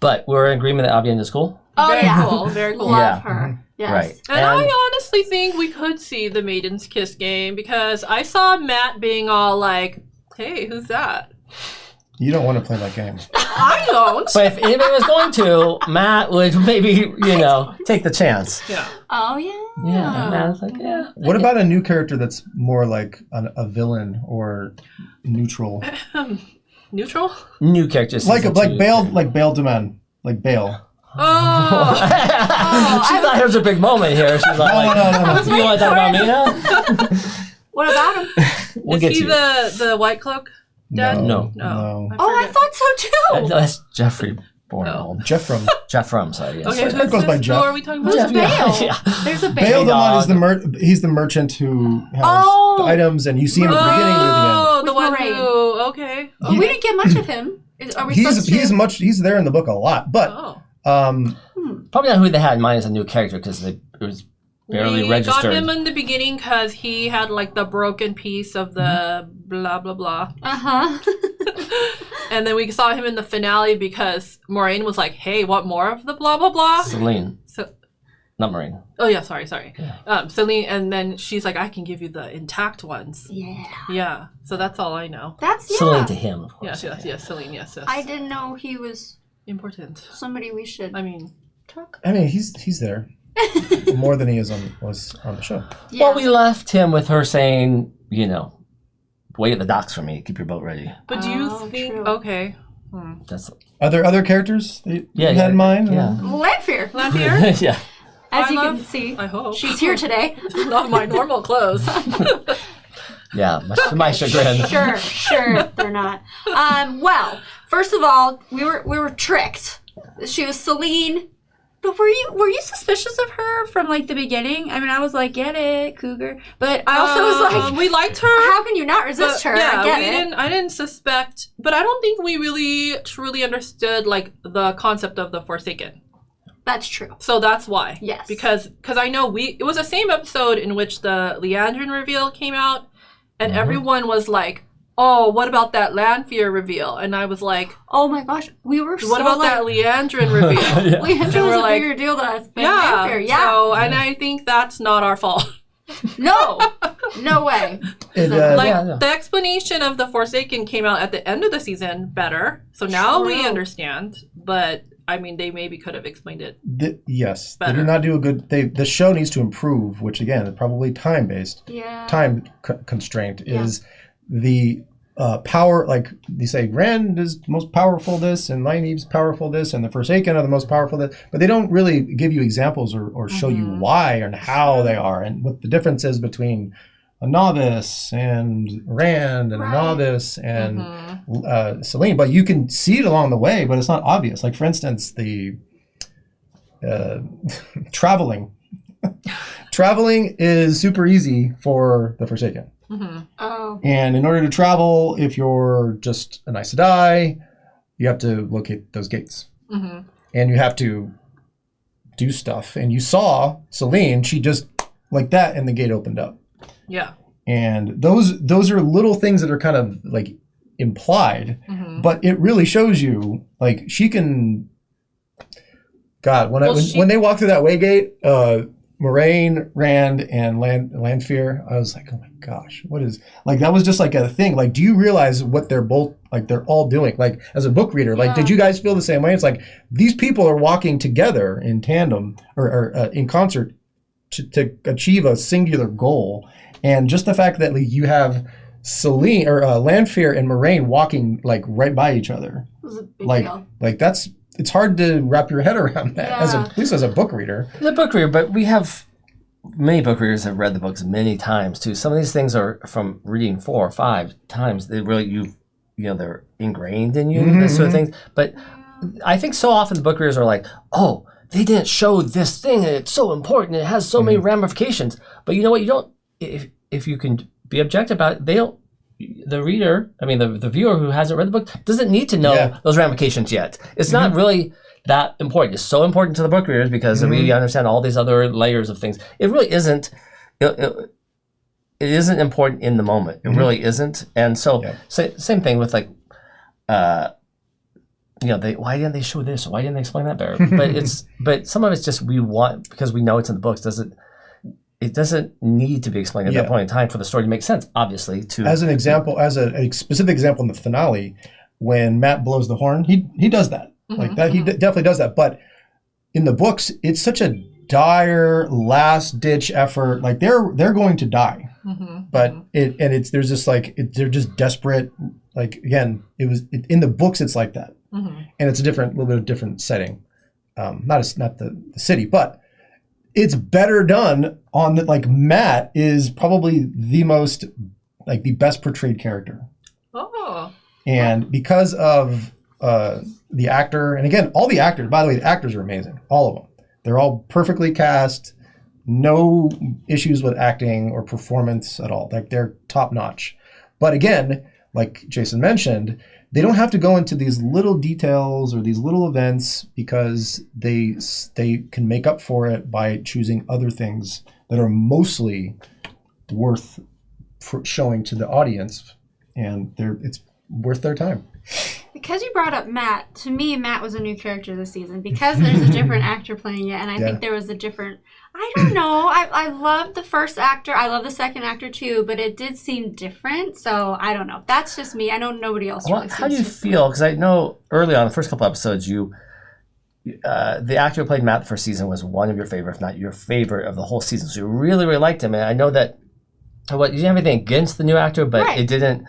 But we're in agreement that Avienda is cool. Oh, very yeah. cool. Very cool. Love her. Yes. Right. And I honestly think we could see the Maiden's Kiss game because I saw Matt being all like, hey, who's that? You don't want to play that game. I don't. But if anybody was going to, Matt would maybe, take the chance. Yeah. Oh, yeah. Yeah. Matt was like, yeah. What about a new character that's more like a villain or neutral? Neutral? New characters. Like Bale Deman. Like Bale. Oh. She thought it was a big moment here. She's like, No. you want to talk about me now? What about him? We'll Is get he to the white cloak? Dad? No. No. I thought so too. That's Jeffrey Bornold. Jeffrem, sorry. Yes. Okay, That goes by Jeff. Who are we talking about? Who's Bale? Yeah. There's a Bale Bale. Deman is he's the merchant who has the items, and you see him at the beginning and at the end. Oh, the With one Moraine. who, okay. We didn't get much of him. Are we supposed to? He's there in the book a lot, but Probably not who they had in mind as a new character because it was barely registered. We got him in the beginning because he had like the broken piece of the blah blah blah. And then we saw him in the finale because Moraine was like, "Hey, want more of the blah blah blah?" Celine. So, not Moraine. oh yeah, sorry. Yeah. Celine, and then she's like, "I can give you the intact ones." Yeah. Yeah. So that's all I know. That's Celine to him, of course. Yes, Celine. Yes. I didn't know he was Important. somebody we should talk. I mean, he's there more than he was on the show. Yeah. Well, we left him with her saying, wait at the docks for me. Keep your boat ready. But do you think? True. Okay. That's Are there other characters that you had in mind? Yeah. Lanfear. Lanfear? Yeah. As you can see, I hope she's here today. Not my normal clothes. Yeah. Much to my chagrin. Sure, they're not. Well, first of all, we were tricked. She was Celine. But were you suspicious of her from like the beginning? I mean, I was like, get it, cougar. But I also was like, we liked her. How can you not resist her? Yeah, I get it. I didn't suspect, but I don't think we really truly understood like the concept of the Forsaken. That's true. So that's why. Yes. Because I know it was the same episode in which the Leandrin reveal came out, and everyone was like, "Oh, what about that Lanfear reveal?" And I was like, "Oh my gosh, we were what about that Leandrin reveal?" Leandrin was a bigger deal than us. Lanfear. Yeah. So, and I think that's not our fault. No way. The explanation of the Forsaken came out at the end of the season better. So now we understand. But I mean, they maybe could have explained it. Yes, better. They did not do a good. The show needs to improve, which again, is probably time based. Yeah. Time constraint is the power. Like they say, Rand is most powerful this, and Nynaeve's powerful this, and the Forsaken are the most powerful this. But they don't really give you examples or show you why and how they are, and what the difference is between a novice and Rand and a novice and Celine. But you can see it along the way, but it's not obvious. Like, for instance, the traveling. Traveling is super easy for the Forsaken. Oh. And in order to travel, if you're just an Aes Sedai, you have to locate those gates. And you have to do stuff. And you saw Celine, she just like that, and the gate opened up. Yeah. And those are little things that are kind of like implied, but it really shows you like she can. God, when they walk through that way gate, Moraine, Rand, and Lanfear, I was like, oh my gosh, what is like that was just like a thing. Like, do you realize what they're all doing? Like, as a book reader, like, did you guys feel the same way? It's like these people are walking together in tandem or in concert to achieve a singular goal. And just the fact that like, you have Celine or Lanfear and Moraine walking like right by each other, It was a big deal. like it's hard to wrap your head around that at least as a book reader. The book reader, but we have many book readers have read the books many times too. Some of these things are from reading 4 or 5 times. They really they're ingrained in you, this sort of things. But I think so often the book readers are like, oh, they didn't show this thing and it's so important. It has so many ramifications. But you know what? You don't. If you can be objective about it, they don't. The reader, I mean, the viewer who hasn't read the book doesn't need to know those ramifications yet. It's not really that important. It's so important to the book readers because we understand all these other layers of things. It really isn't. it isn't important in the moment. It really isn't. And so, same thing with like, why didn't they show this? Why didn't they explain that better? But some of it's just because we know it's in the books. It doesn't need to be explained at that point in time for the story to make sense. Obviously, as an example, as a specific example in the finale, when Matt blows the horn, he does that like that. He definitely does that. But in the books, it's such a dire last ditch effort. Like they're going to die. But there's just like they're just desperate. Like again, in the books it's like that, and it's a little bit of different setting, not the city, but it's better done on the like Matt is probably the best portrayed character. Oh, and because of the actor, and again all the actors. By the way, the actors are amazing, all of them. They're all perfectly cast. No issues with acting or performance at all. Like they're top notch. But again, like Jason mentioned, they don't have to go into these little details or these little events because they can make up for it by choosing other things that are mostly worth showing to the audience, and it's worth their time. Because you brought up Matt, to me, Matt was a new character this season because there's a different actor playing it, and I think there was a different... I don't know. I love the first actor. I love the second actor, too, but it did seem different, so I don't know. That's just me. I know nobody else really How do you feel? Because I know early on, the first couple episodes, the actor who played Matt the first season was one of your favorite, if not your favorite, of the whole season. So you really, really liked him, and I know that you didn't have anything against the new actor, but it didn't...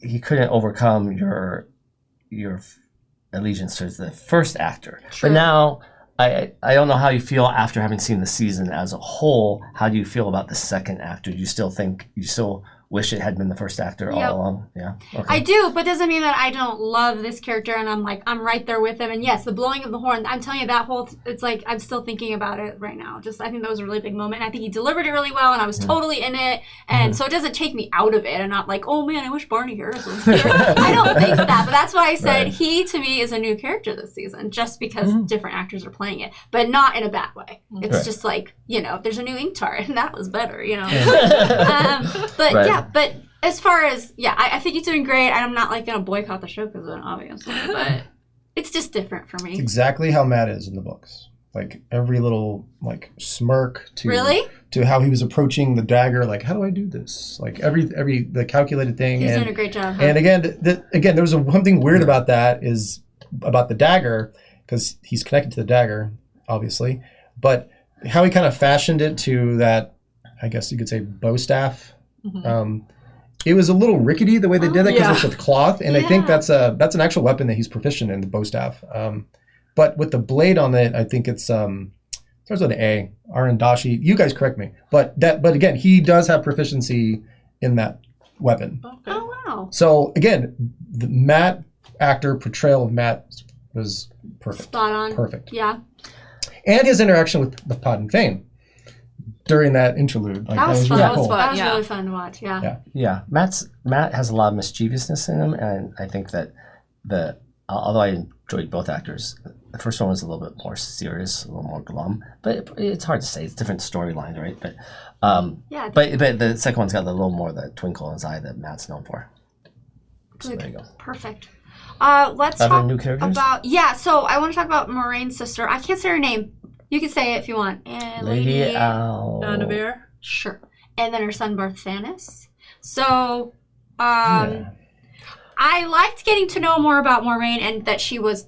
he couldn't overcome your allegiance to the first actor. Sure. But now, I don't know how you feel after having seen the season as a whole. How do you feel about the second actor? Do you still wish it had been the first actor all along? Yeah. Okay. I do, but doesn't mean that I don't love this character and I'm right there with him. And yes, the blowing of the horn, I'm telling you it's like I'm still thinking about it right now. I think that was a really big moment. And I think he delivered it really well and I was totally in it. And so it doesn't take me out of it. I'm not like, oh man, I wish Barney Harris was here. I don't think that, but that's why I said he to me is a new character this season just because different actors are playing it, but not in a bad way. It's just like, there's a new Ingtar and that was better, but as far as, I think he's doing great. I'm not like going to boycott the show because of it, obviously, but it's just different for me. It's exactly how Matt is in the books. Like every little smirk to how he was approaching the dagger. Like, how do I do this? Like the calculated thing. He's doing a great job. Huh? And again, there was one thing weird about that is about the dagger because he's connected to the dagger, obviously, but how he kind of fashioned it to that, I guess you could say, bow staff. It was a little rickety the way they did it because it's with cloth, and I think that's an actual weapon that he's proficient in, the bow staff. But with the blade on it, I think it's starts with an A. Arandashi. You guys correct me, but again, he does have proficiency in that weapon. Okay. Oh wow! So again, the Matt actor portrayal of Matt was perfect. Spot on. Perfect. Yeah. And his interaction with Pod and Fane during that interlude. That was fun. Really cool. That was really fun to watch. Yeah. Matt has a lot of mischievousness in him, and I think that although I enjoyed both actors, the first one was a little bit more serious, a little more glum. But it's hard to say. It's different storylines, right? But but the second one's got a little more of the twinkle in his eye that Matt's known for. So there you go. Perfect. Let's talk new characters? about so I want to talk about Moraine's sister. I can't say her name. You can say it if you want. Lady Lanfear. Sure. And then her son Barthanes. So I liked getting to know more about Moraine and that she was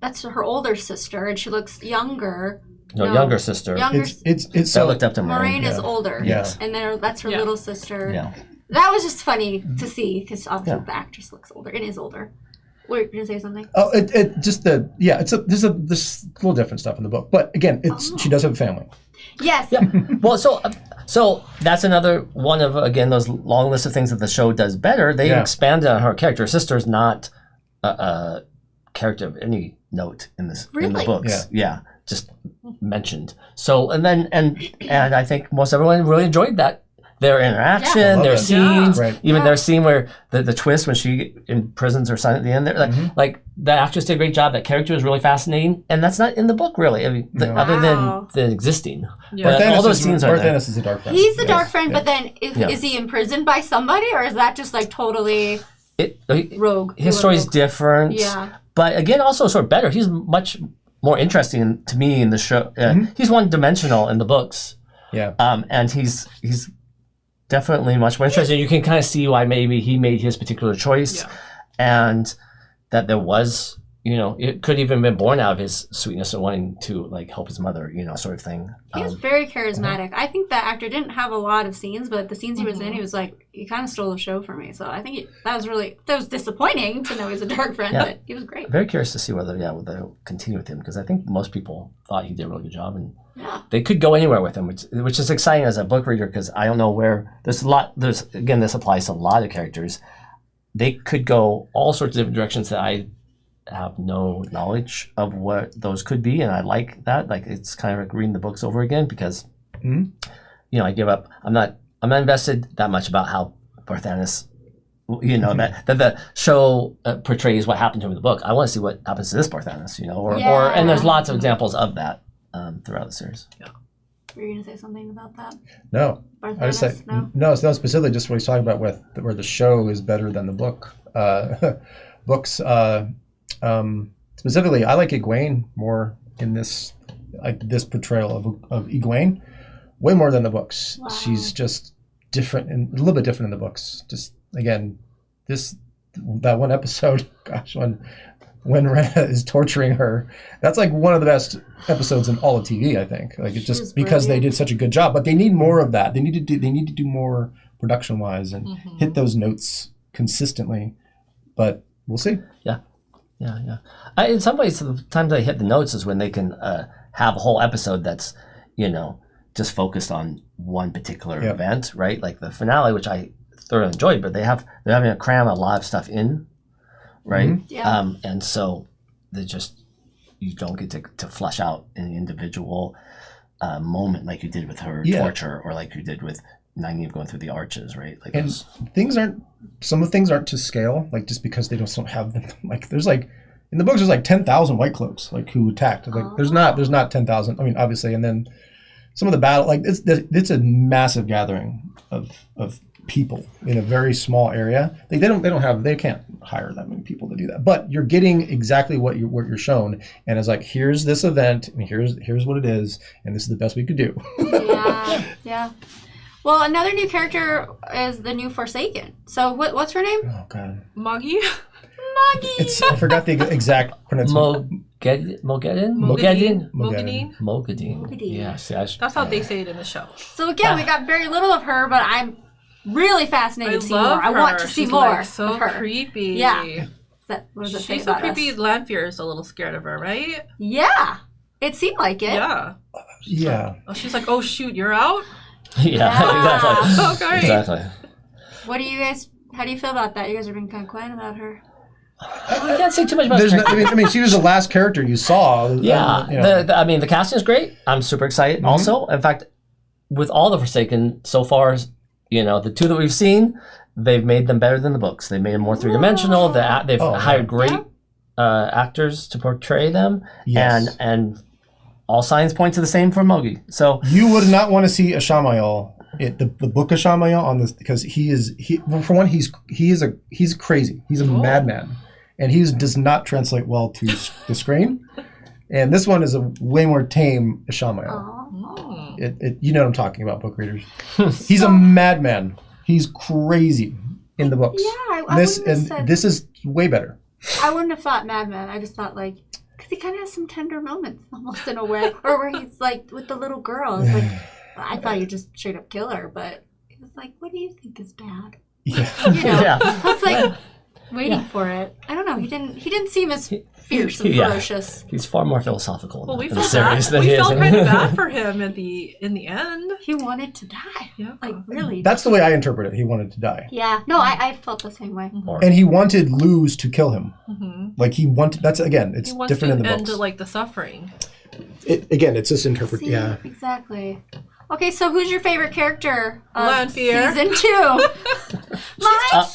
that's her older sister and she looks younger. No, younger sister. It's so I looked up to Moraine is older. Yeah. And then that's her little sister. Yeah. That was just funny to see because obviously the actress looks older and is older. Were you going to say something? Oh, there's a little different stuff in the book, but again, she does have a family. Yes. Yeah. Well, so that's another one of those long list of things that the show does better. They expanded on her character. Her sister's not a character of any note in the books. Yeah, just mentioned. So and I think most everyone really enjoyed that their interaction, their scenes, even their scene where the twist when she imprisons her son at the end. There, like the actress did a great job. That character was really fascinating, and that's not in the book really, I mean, other than the existing. But all those scenes are there. Is the dark friend. He's the dark friend, but then is he imprisoned by somebody, or is that just like totally rogue? His story's different. Yeah. But again, also sort of better. He's much more interesting to me in the show. He's one-dimensional in the books. Yeah. And he's definitely much more interesting. You can kind of see why maybe he made his particular choice, and that there was, it could even been born out of his sweetness and wanting to like help his mother, sort of thing. He was very charismatic. I think that actor didn't have a lot of scenes, but the scenes he was in, he was like, he kind of stole the show for me. So I think that was disappointing to know he's a dark friend, but he was great. Very curious to see whether they'll continue with him, because I think most people thought he did a really good job, and they could go anywhere with him, which is exciting as a book reader, because I don't know where this applies to a lot of characters. They could go all sorts of different directions that I have no knowledge of what those could be, and I like that. Like, it's kind of like reading the books over again, because I give up. I'm not invested that much about how Barthanes, that the show portrays what happened to him in the book. I want to see what happens to this Barthanes, and there's lots of examples of that throughout the series. Yeah. Were you going to say something about that? No. Barthanes? I just say no. Specifically, just what he's talking about with where the show is better than the book. Books. Specifically, I like Egwene more in this portrayal of Egwene, way more than the books. Wow. She's just different, and a little bit different in the books. Just again, that one episode, gosh, when Rena is torturing her, that's like one of the best episodes in all of TV. I think, like, it's just because they did such a good job. But they need more of that. They need to do more production wise and hit those notes consistently. But we'll see. Yeah. In some ways, the times I hit the notes is when they can have a whole episode that's, just focused on one particular event, right? Like the finale, which I thoroughly enjoyed, but they're having to cram a lot of stuff in, right? Yeah. And so you don't get to flesh out an individual moment like you did with her torture, or like you did with Nynaeve going through the arches, right? Like, and some of the things aren't to scale, like just because they don't have them. Like, there's like in the books, there's like 10,000 White Cloaks, like, who attacked. Like, there's not 10,000. I mean, obviously, and then some of the battle, like, it's a massive gathering of people in a very small area. They can't hire that many people to do that. But you're getting exactly what you're shown, and it's like, here's this event, and here's what it is, and this is the best we could do. Yeah. Well, another new character is the new Forsaken. So what's her name? Oh, God. Moggy? I forgot the exact pronunciation. Mogadine. Yes. That's how they say it in the show. So again, we got very little of her, but I'm really fascinated to see more. I want to see more. Like, so of her. Creepy. Yeah. What does it say about so creepy. us? Lanfear is a little scared of her, right? Yeah. It seemed like it. Yeah. She's like, oh shoot, you're out? Yeah. Exactly. Oh, great. Exactly. How do you feel about that? You guys are being kind of quiet about her. I can't say too much about her. I mean, she was the last character you saw. Yeah. The casting is great. I'm super excited. Also, in fact, with all the Forsaken so far, the two that we've seen, they've made them better than the books. They made them more three-dimensional. They've hired great actors to portray them. Yes. And all signs point to the same for Mogi. So you would not want to see a Shamael, the book of Shamael, on this, because he's crazy. He's a madman, and he does not translate well to the screen. And this one is a way more tame Shamael. You know what I'm talking about, book readers. He's a madman. He's crazy in the books. Yeah, this is way better. I wouldn't have thought madman. I just thought, like, because he kind of has some tender moments, almost, in a way. Or where he's, like, with the little girl. It's like, I thought you'd just straight up kill her, but it was like, what do you think is bad? Yeah. I was like waiting for it. I don't know. He didn't seem as fierce and ferocious. He's far more philosophical in the series than he is. We felt kind of bad for him in the end. He wanted to die. Yeah. Like, really. That's the way I interpret it. He wanted to die. Yeah. No, I felt the same way. Mm-hmm. And he wanted Luz to kill him. Mm-hmm. Like, he wanted, that's, again, it's different in the books. He wants to end, like, the suffering. It's just interpretation. Exactly. Okay, so who's your favorite character of Lanfear. season 2?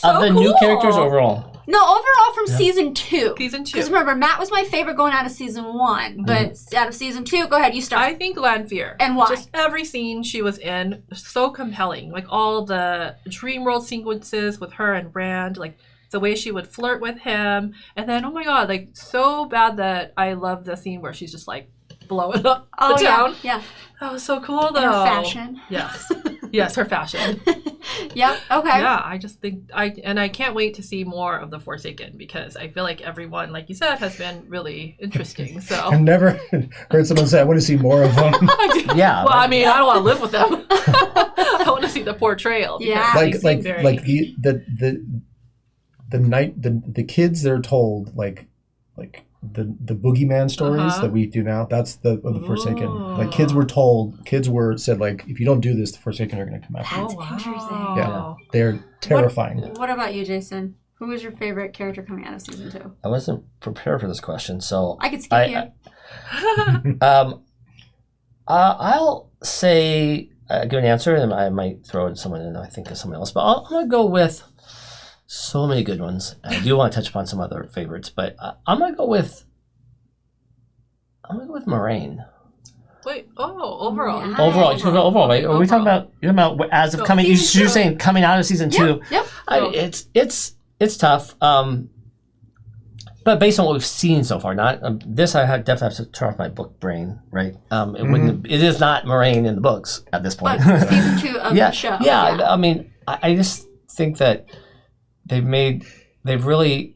Of the new characters overall. No, overall from season 2. Season 2. Because remember, Matt was my favorite going out of season 1. But out of season 2, go ahead, you start. I think Lanfear. And why? Just every scene she was in, so compelling. Like all the dream world sequences with her and Rand, like the way she would flirt with him. And then, oh my god, like so bad that I love the scene where she's just like blowing up the town. Yeah. That was so cool though. And her fashion. Yes. Yes, her fashion. Yep. Okay. Yeah, I just think I can't wait to see more of the Forsaken because I feel like everyone, like you said, has been really interesting. So I've never heard someone say, I want to see more of them. Yeah. Well, I mean, I don't want to live with them. I want to see the portrayal. Yeah. Like the kids they're told like the boogeyman stories that we do now, that's the Forsaken. Ooh. Like kids were said like, if you don't do this, the Forsaken are going to come after you. That's interesting. Yeah, they're terrifying. What about you, Jason? Who was your favorite character coming out of season 2? I wasn't prepared for this question, so I could skip you. I'll say give an answer, and I might throw in someone, and I think of someone else. But I'm gonna go with so many good ones. I do want to touch upon some other favorites, but I'm gonna go with Moraine. Wait, overall. Yeah. Overall, you talking about overall, right? Are we talking about as of No, coming? season You're 2. saying coming out of season 2? Yep. It's tough. But based on what we've seen so far, not this, I definitely have to turn off my book brain, right? It is not Moraine in the books at this point. But season 2 of the show. Yeah. I mean, I just think that they've really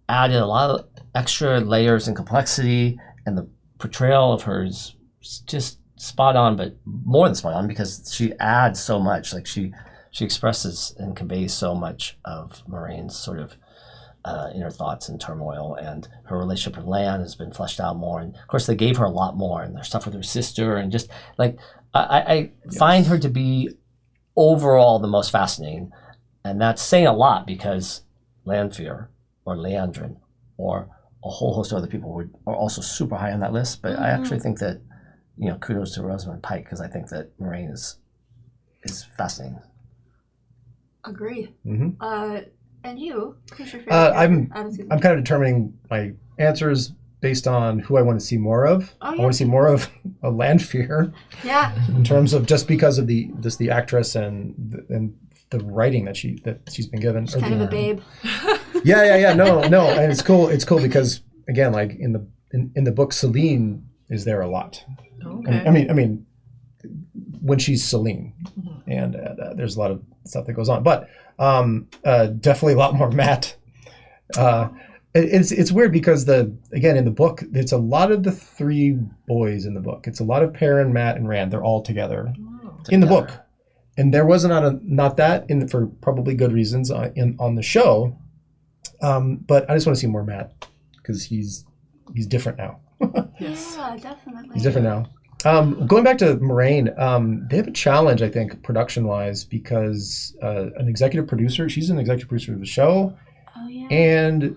added a lot of extra layers and complexity, and the portrayal of her is just spot on, but more than spot on because she adds so much. Like she expresses and conveys so much of Moraine's sort of inner thoughts and turmoil, and her relationship with Lan has been fleshed out more. And of course, they gave her a lot more, and their stuff with her sister, and just like I find her to be overall the most fascinating, and that's saying a lot because Lanfear or Leandrin or a whole host of other people are also super high on that list. But I actually think that kudos to Rosamund Pike because I think that Moraine is fascinating. Agreed. Mm-hmm. And you? Who's your favorite I'm character? kind of determining my answers based on who I want to see more of. Oh, yeah. I want to see more of a Lanfear. Yeah. In terms of just because of the actress and the writing that she's been given. She's kind of a babe. Yeah. No, and it's cool. It's cool because again, like in the book, Celine is there a lot. Okay. I mean, when she's Celine, and there's a lot of stuff that goes on, but definitely a lot more Matt. It's weird because in the book, it's a lot of the 3 boys in the book. It's a lot of Perrin, Matt, and Rand. They're all together in the book, and there wasn't not that for probably good reasons on the show. But I just want to see more Matt because he's different now. Yes. Yeah, definitely. He's different now. Going back to Moraine, they have a challenge, I think, production-wise, because an executive producer, she's an executive producer of the show. Oh, yeah. And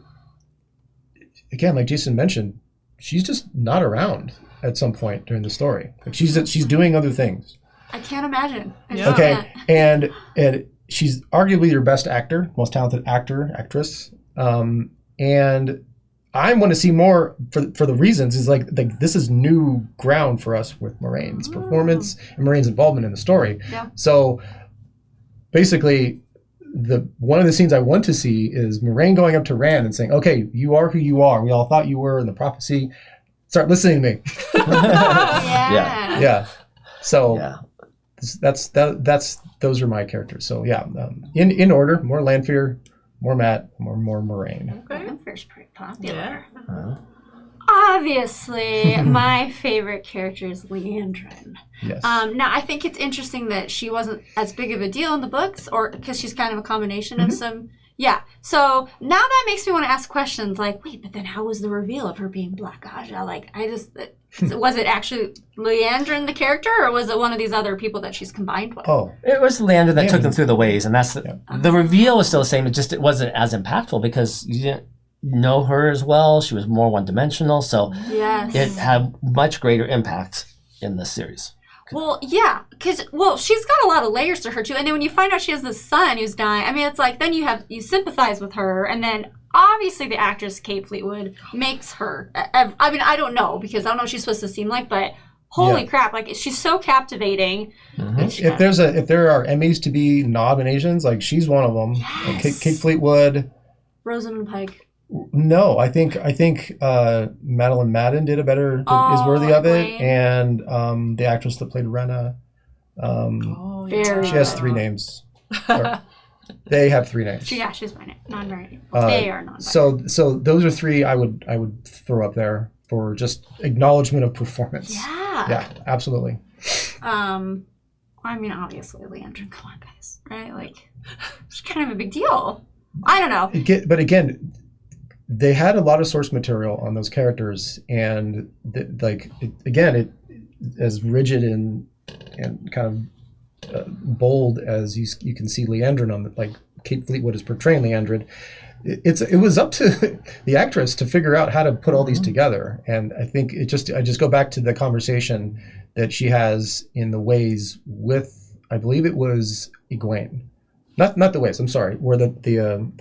again, like Jason mentioned, she's just not around at some point during the story. Like she's doing other things. I can't imagine. Yeah. Okay, and she's arguably your best actor, most talented actress. And I want to see more for the reasons is like this is new ground for us with Moraine's performance and Moraine's involvement in the story. Yeah. So basically, one of the scenes I want to see is Moraine going up to Rand and saying, "Okay, you are who you are. We all thought you were in the prophecy. Start listening to me." Yeah. Yeah. So Yeah. those are my characters. So yeah, in order: more Lanfear, more Matt, more Moraine. Okay. Lanfear's pretty popular. Yeah. Obviously, my favorite character is Leandrin. Yes. Now, I think it's interesting that she wasn't as big of a deal in the books, or because she's kind of a combination of some. Yeah. So now that makes me want to ask questions like, wait, but then how was the reveal of her being Black Aja? Like, was it actually Leandrin the character, or was it one of these other people that she's combined with? Oh, It was Leander that took them through the ways, and that's the reveal was still the same. It wasn't as impactful because you didn't know her as well. She was more one-dimensional, so Yes. it had much greater impact in this series. Well, yeah, because she's got a lot of layers to her too, and then when you find out she has this son who's dying, I mean, it's like then you sympathize with her, and then obviously the actress Kate Fleetwood makes her. I mean, I don't know because I don't know what she's supposed to seem like, but holy crap, like she's so captivating. If there are Emmys to be nominations, like she's one of them. Yes. Kate Fleetwood, Rosamund Pike. No, I think Madeline Madden did is worthy of it, and the actress that played Rena. She has 3 names. They have 3 names. Yeah, she's non-binary. They are non-binary. So those are 3 I would throw up there for just acknowledgement of performance. Yeah, absolutely. I mean, obviously, Leandrin, come on, guys, right? Like, it's kind of a big deal. I don't know. But again, they had a lot of source material on those characters, and it as rigid and kind of bold as you can see Leandrin on like Kate Fleetwood is portraying Leandrin. It was up to the actress to figure out how to put all these together, and I think I just go back to the conversation that she has in the Ways with, I believe it was Egwene, not the Ways. I'm sorry, where the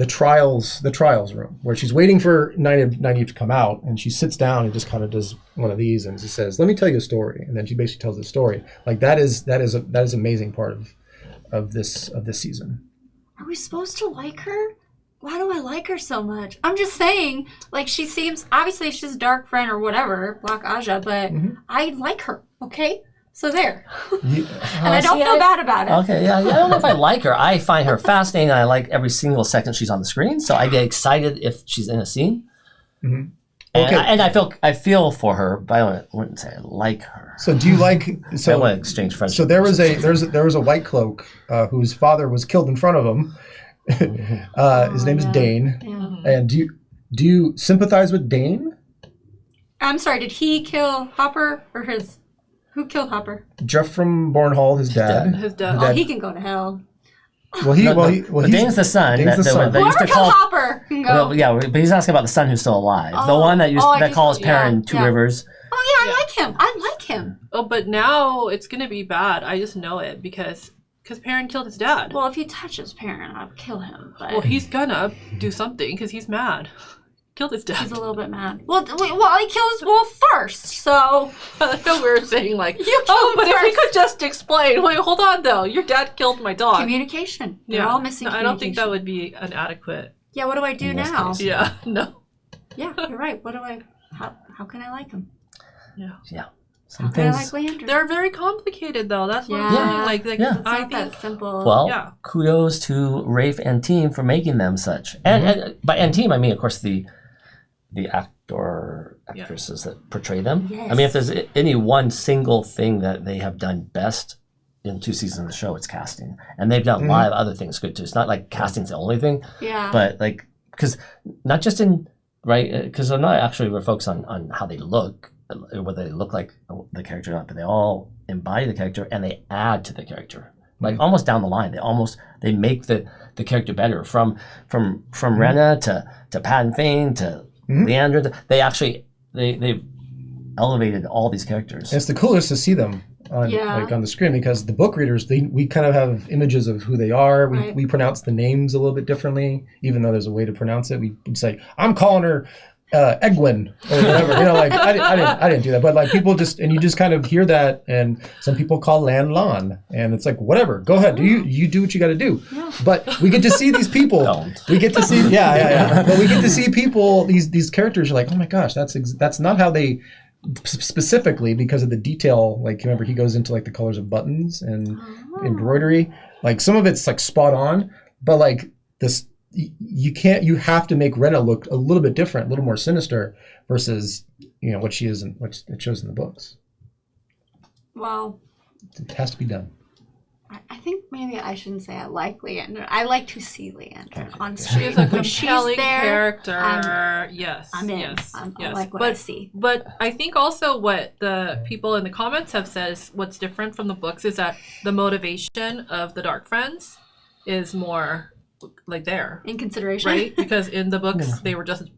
trials room where she's waiting for Nynaeve to come out, and she sits down and just kind of does one of these and she says, "Let me tell you a story," and then she basically tells the story. Like that is an amazing part of this season. Are we supposed to like her? Why do I like her so much? I'm just saying, like, she seems, obviously she's darkfriend or whatever, Black Aja, but I like her, okay? So there. And I don't feel bad about it. Okay, yeah, I don't know if I like her. I find her fascinating, and I like every single second she's on the screen, so I get excited if she's in a scene. Mm-hmm. And I feel for her, but I wouldn't say I like her. So do you like? So I want to exchange friendship. So there was a white cloak whose father was killed in front of him. His name is Dane. Yeah. And do you sympathize with Dane? I'm sorry. Did he kill Hopper or his? Who killed Hopper? Jeff from Bornhall, his dad. His dad. Oh, he can go to hell. Dane's the son. Whoever used to killed Hopper can go. Well, yeah, but he's asking about the son who's still alive. The one that calls Perrin Two Rivers. Oh yeah, I like him. I like him. Oh, but now it's gonna be bad. I just know it because Perrin killed his dad. Well, if he touches Perrin, I'll kill him. But... Well, he's gonna do something because he's mad. Killed his dad. He's a little bit mad. Well, he killed his wolf first, so... I know we were saying, like, but if we could just explain. Wait, hold on, though. Your dad killed my dog. Communication. They're all missing communication. I don't think that would be an adequate... Yeah, what do I do now? Yeah, no. Yeah, you're right. What do I... How can I like him? Yeah. How can I like Leandrin? They're very complicated, though. That's what I'm saying. It's not that simple. Well, kudos to Rafe and team for making them such. And by team, I mean, of course, the actresses that portray them. Yes. I mean, if there's any one single thing that they have done best in 2 seasons of the show, it's casting. And they've done a lot of other things good too. It's not like casting's the only thing. Yeah. But like, because not just in, right, because they're not actually, we're focused on how they look, whether they look like the character or not, but they all embody the character and they add to the character. Like almost down the line, they make the character better. From Rena to Pat Fane to Leandrin, they've elevated all these characters. And it's the coolest to see them on the screen because the book readers, we kind of have images of who they are. We pronounce the names a little bit differently, even though there's a way to pronounce it. We'd say, "I'm calling her Egwene," or whatever. I didn't do that, but like people you just kind of hear that, and some people call Lan, and it's like whatever. Go ahead, you do what you got to do. Yeah. But we get to see these people. We get to see But we get to see people. These characters. You're like, oh my gosh, that's not how they specifically because of the detail. Like remember, he goes into like the colors of buttons and embroidery. Like some of it's like spot on, but like this. You have to make Rena look a little bit different, a little more sinister versus what she is and what it shows in the books. Well, it has to be done. I think maybe I shouldn't say I like Leandrin. I like to see Leandrin on screen. She is a compelling character. Yes. I'm in. Yes. I like what I see. But I think also what the people in the comments have said is what's different from the books is that the motivation of the Dark Friends is more like there. In consideration. Right? Because in the books, they were just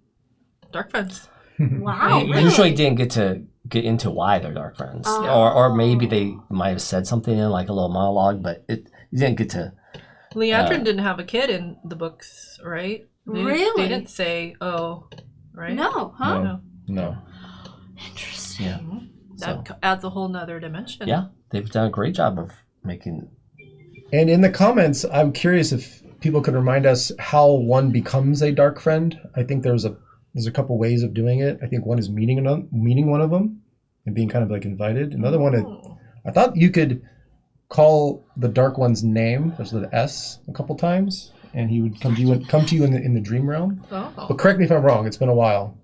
Dark Friends. Wow. They usually didn't get to get into why they're dark friends, Oh. or maybe they might have said something in like a little monologue, but you didn't get to. Leandrin didn't have a kid in the books, right? Really? They didn't say, oh, right? No, huh? No. Interesting. Yeah. That adds a whole nother dimension. Yeah, they've done a great job of making. And in the comments, I'm curious if people could remind us how one becomes a dark friend. I think there's a couple ways of doing it. I think one is meeting one of them and being kind of like invited. Another one, I thought you could call the dark one's name, there's the S, a couple times, and he would come to you in the dream realm. Oh. But correct me if I'm wrong. It's been a while.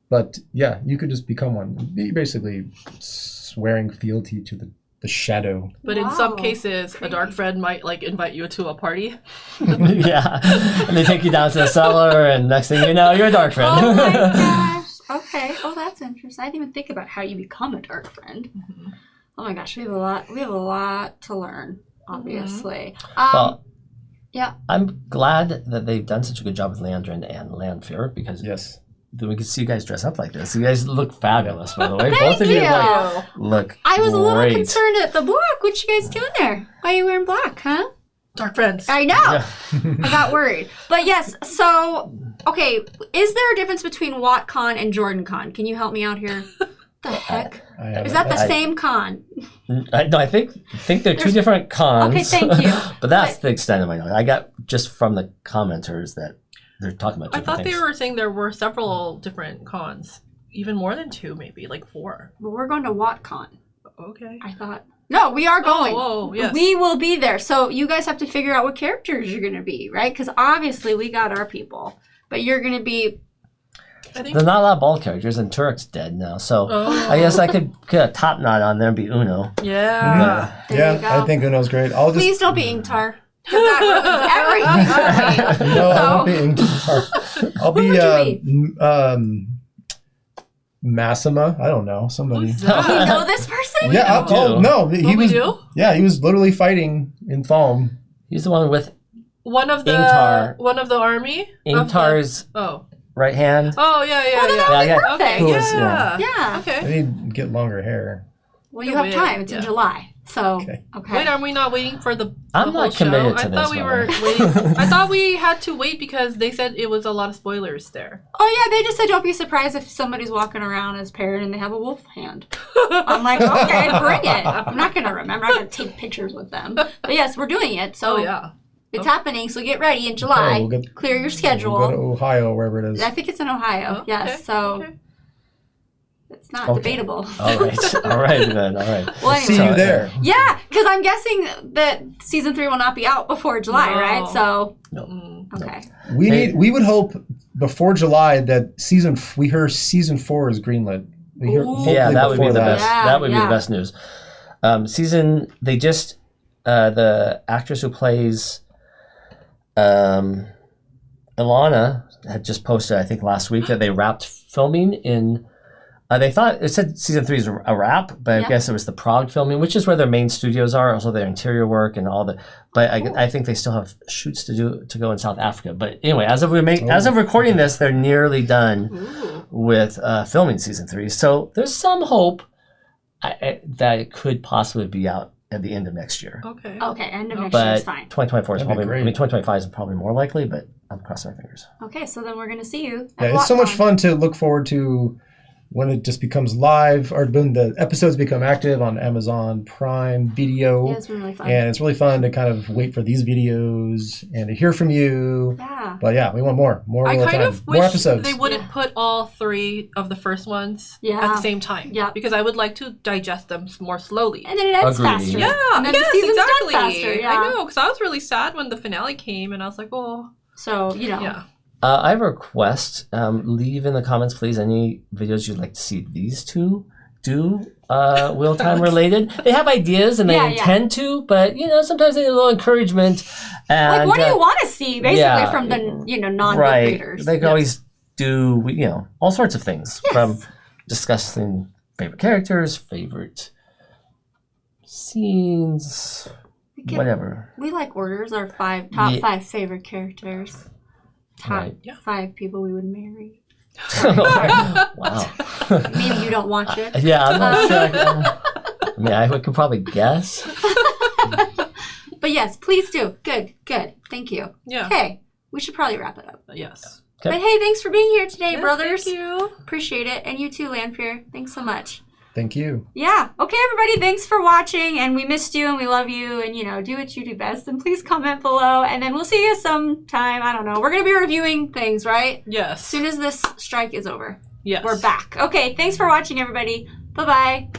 But yeah, you could just become one. Basically swearing fealty to the shadow. But in some cases, a dark friend might like invite you to a party. Yeah, and they take you down to the cellar, and next thing you know, you're a dark friend. Oh my gosh. Okay. Oh, that's interesting. I didn't even think about how you become a dark friend. Mm-hmm. Oh my gosh, we have a lot to learn, obviously. Well, yeah. I'm glad that they've done such a good job with Leandrin and Lanfear, because Yes. then we can see you guys dress up like this. You guys look fabulous, by the way. Thank Both of you you. look I was a little great. concerned at the black. What you guys doing there? Why are you wearing black, huh? Dark friends. I know. Yeah. I got worried. But yes, so, okay, is there a difference between WatCon and JordanCon? Can you help me out here? The heck? Is that the same con? No, I think they're two different cons. Okay, thank you. But that's the extent of my knowledge. I got just from the commenters that they're talking about I different thought things. they were saying there were several different cons. Even more than 2, maybe, like 4. Well, we're going to WatCon. Okay. I thought. No, we are going. Oh, yes. We will be there. So you guys have to figure out what characters you're going to be, right? Because obviously we got our people. But you're going to be... I think There's not a lot of ball characters, and Turok's dead now, so I guess I could get a top knot on there and be Uno. Yeah. There you go. I think Uno's great. I'll just Please don't be Ingtar. 'Cause that ruins everything for me. no, I So- won't be Ingtar. I'll be would you Massima. I don't know, somebody. Who's that? You know this person? Yeah. do. Oh no, he What we was. do? Yeah, he was literally fighting in Thom. He's the one with One of the Ingtar. army? Ingtar's Oh. right hand. Oh, yeah. Yeah, Perfect. Who Okay. was- Yeah. Yeah. I Okay. need to get longer hair. Well, you have time. It's in July. So, Okay. Wait, are we not waiting for the I'm whole not committed show? to I thought this we one. were waiting. I thought we had to wait because they said it was a lot of spoilers there. Oh, yeah, they just said don't be surprised if somebody's walking around as paired and they have a wolf hand. I'm like, okay, bring it. I'm not going to remember. I'm going to take pictures with them. But yes, we're doing it. So Oh, yeah. it's happening. So get ready in July. we'll Clear your schedule. We'll go to Ohio, wherever it is. I think it's in Ohio. Oh, Yes. okay, So okay. it's not Okay. debatable. All right, all right then, all right. Well, See anyway. you there. Yeah, because I'm guessing that season 3 will not be out before July, No. right? So, Mm. okay. We would hope before July that we hear season 4 is greenlit. We hear, Ooh. hopefully Yeah, that would be before the that. best. Yeah, That would be yeah. the best news. They just the actress who plays Ilana had just posted, I think last week, that they wrapped filming in. They thought it said season 3 is a wrap, but Yeah. I guess it was the Prague filming, which is where their main studios are, also their interior work and all the. But I think they still have shoots to go in South Africa. But anyway, as of recording this, they're nearly done Ooh. with filming season 3. So there's some hope that it could possibly be out at the end of next year. Okay. Okay, end of next year But is fine. 2024 is That'd be probably. I great. mean, 2025 is probably more likely, but I'm crossing my fingers. Okay, so then we're going to see you. Yeah, at it's so much WatCon. fun to look forward to when it just becomes live, or when the episodes become active on Amazon Prime Video. Yeah, it's been really fun. And it's really fun to kind of wait for these videos and to hear from you. Yeah. But yeah, we want more I real kind time, of more wish episodes. they wouldn't put all 3 of the first ones Yeah. at the same time. Yeah. Because I would like to digest them more slowly. And then it ends Agreed. faster. Yeah, And then yes, the season's exactly. done faster. Yeah. I know, because I was really sad when the finale came, and I was like, oh, So, yeah. I have a request. Leave in the comments, please, any videos you'd like to see these two do wheel time related. They have ideas and they Yeah, yeah. intend to, but sometimes they need a little encouragement. And, like, what do you want to see, basically, yeah, from the, non-book right? readers? They can always do all sorts of things, Yes. from discussing favorite characters, favorite scenes, whatever. We like orders, our top Yeah. 5 favorite characters. Top Right. 5 people we would marry. Wow. Maybe you don't watch it. Yeah, I'm not sure. I mean, I could probably guess. But yes, please do. Good. Thank you. Yeah. Okay, we should probably wrap it up. Yes. Okay. But hey, thanks for being here today, brothers. Thank you. Appreciate it. And you too, Lanfear. Thanks so much. Thank you. Yeah. Okay, everybody, thanks for watching. And we missed you and we love you. And, do what you do best. And please comment below. And then we'll see you sometime. I don't know. We're going to be reviewing things, right? Yes. As soon as this strike is over. Yes. We're back. Okay, thanks for watching, everybody. Bye-bye.